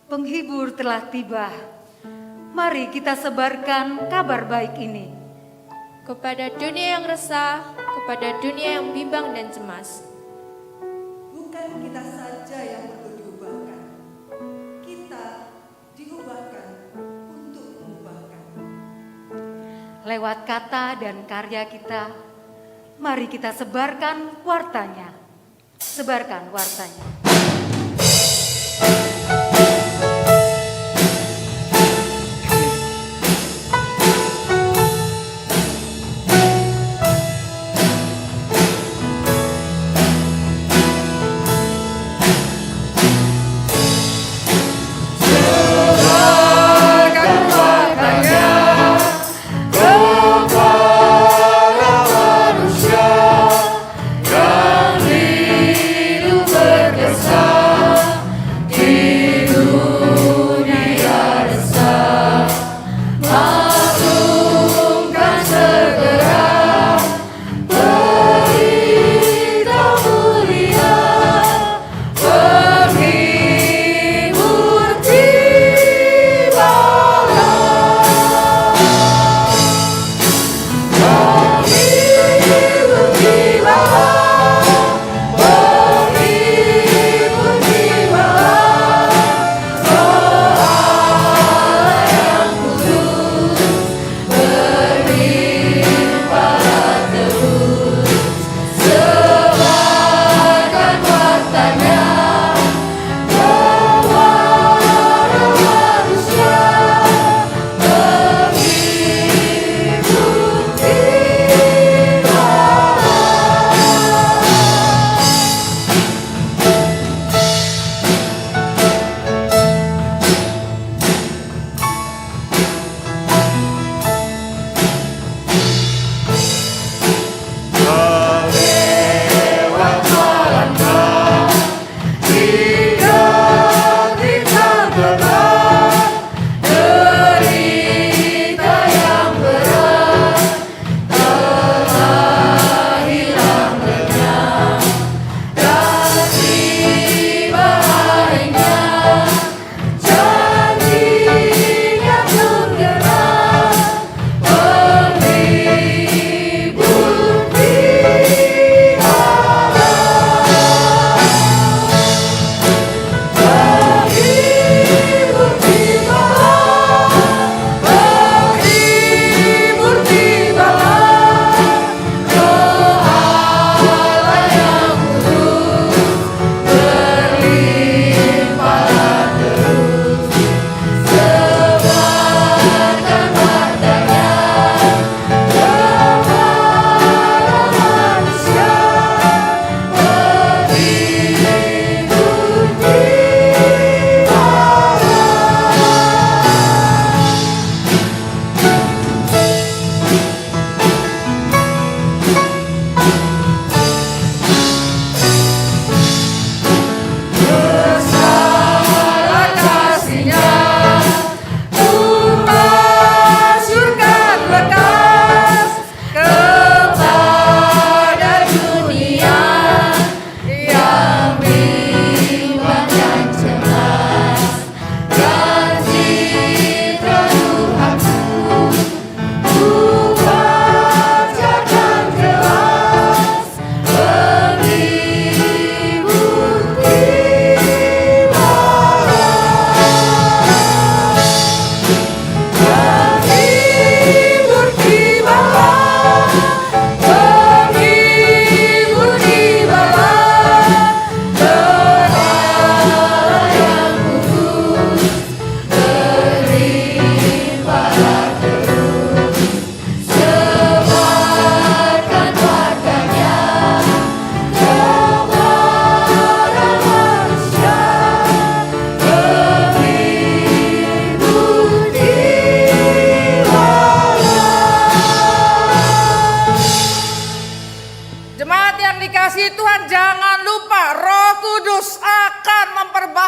Penghibur telah tiba. Mari kita sebarkan kabar baik ini kepada dunia yang resah, kepada dunia yang bimbang dan cemas. Bukan kita saja yang perlu diubahkan, kita diubahkan untuk mengubahkan. lewat kata dan karya kita. Mari kita sebarkan wartanya. Sebarkan wartanya. Yang hidup berkesan.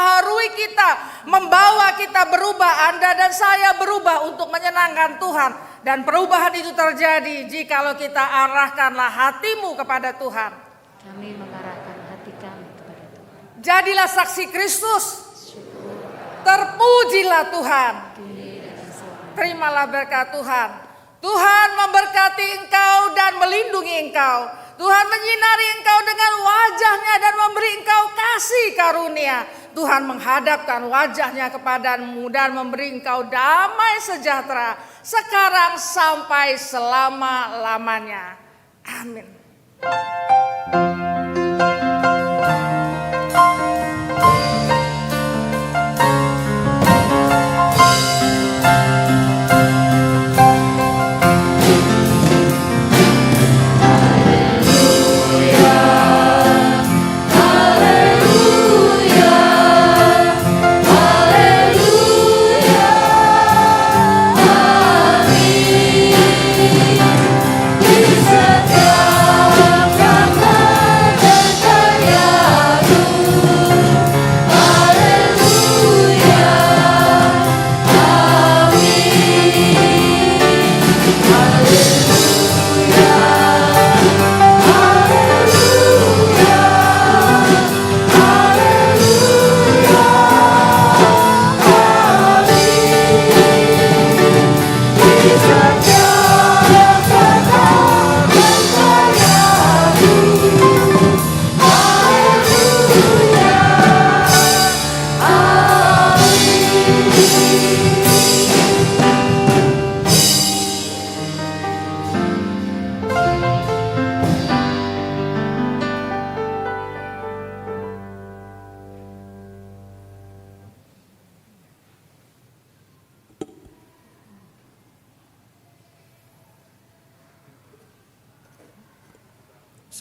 menghaharui kita, membawa kita berubah. Anda dan saya berubah untuk menyenangkan Tuhan. Dan perubahan itu terjadi jikalau kita arahkanlah hatimu kepada Tuhan. Kami mengarahkan hati kami kepada Tuhan. Jadilah saksi Kristus. Terpujilah Tuhan. Terimalah berkat Tuhan. Tuhan memberkati engkau dan melindungi engkau. Tuhan menyinari engkau dengan wajah-Nya dan memberi engkau kasih karunia. Tuhan menghadapkan wajah-Nya kepadamu dan memberi engkau damai sejahtera sekarang sampai selama-lamanya. Amin.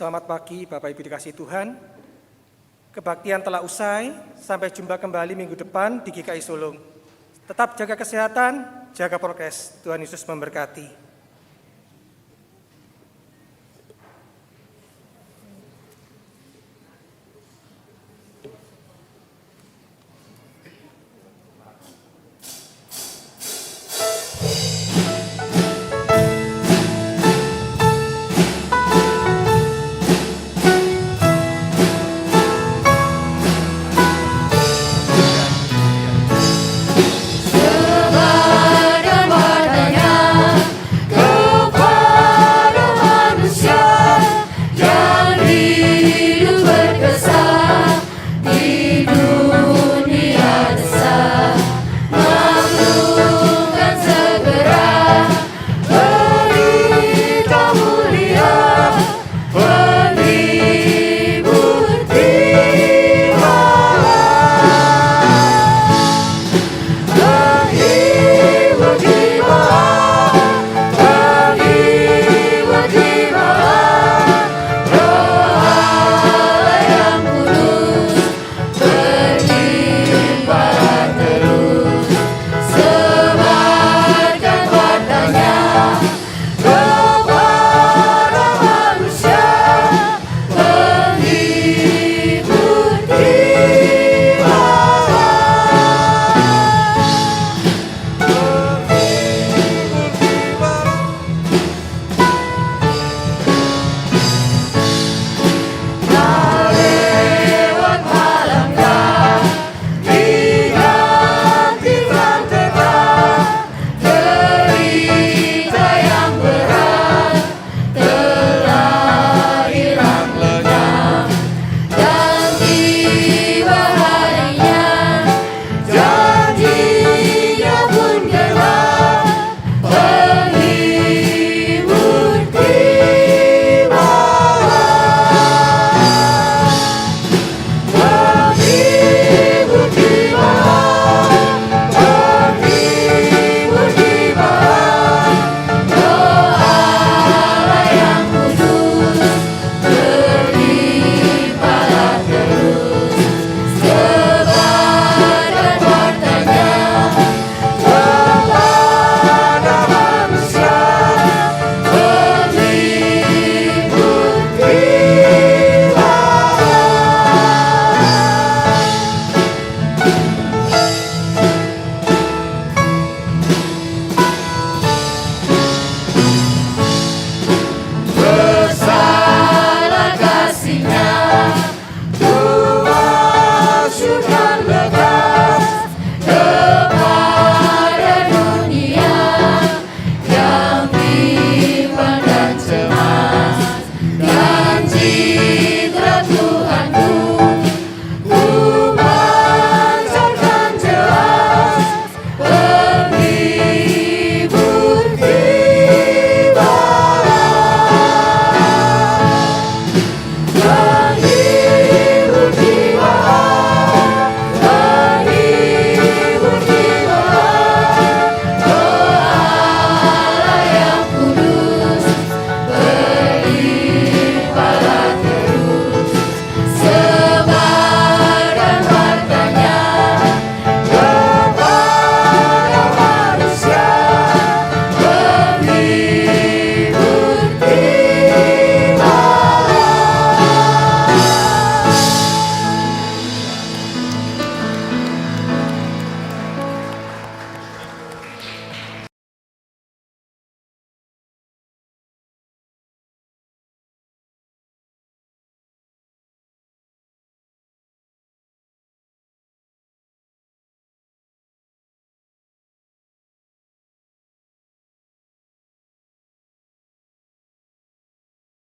Selamat pagi Bapak Ibu dikasihi Tuhan. Kebaktian telah usai, sampai jumpa kembali minggu depan di GKI Solo. Tetap jaga kesehatan, jaga prokes. Tuhan Yesus memberkati.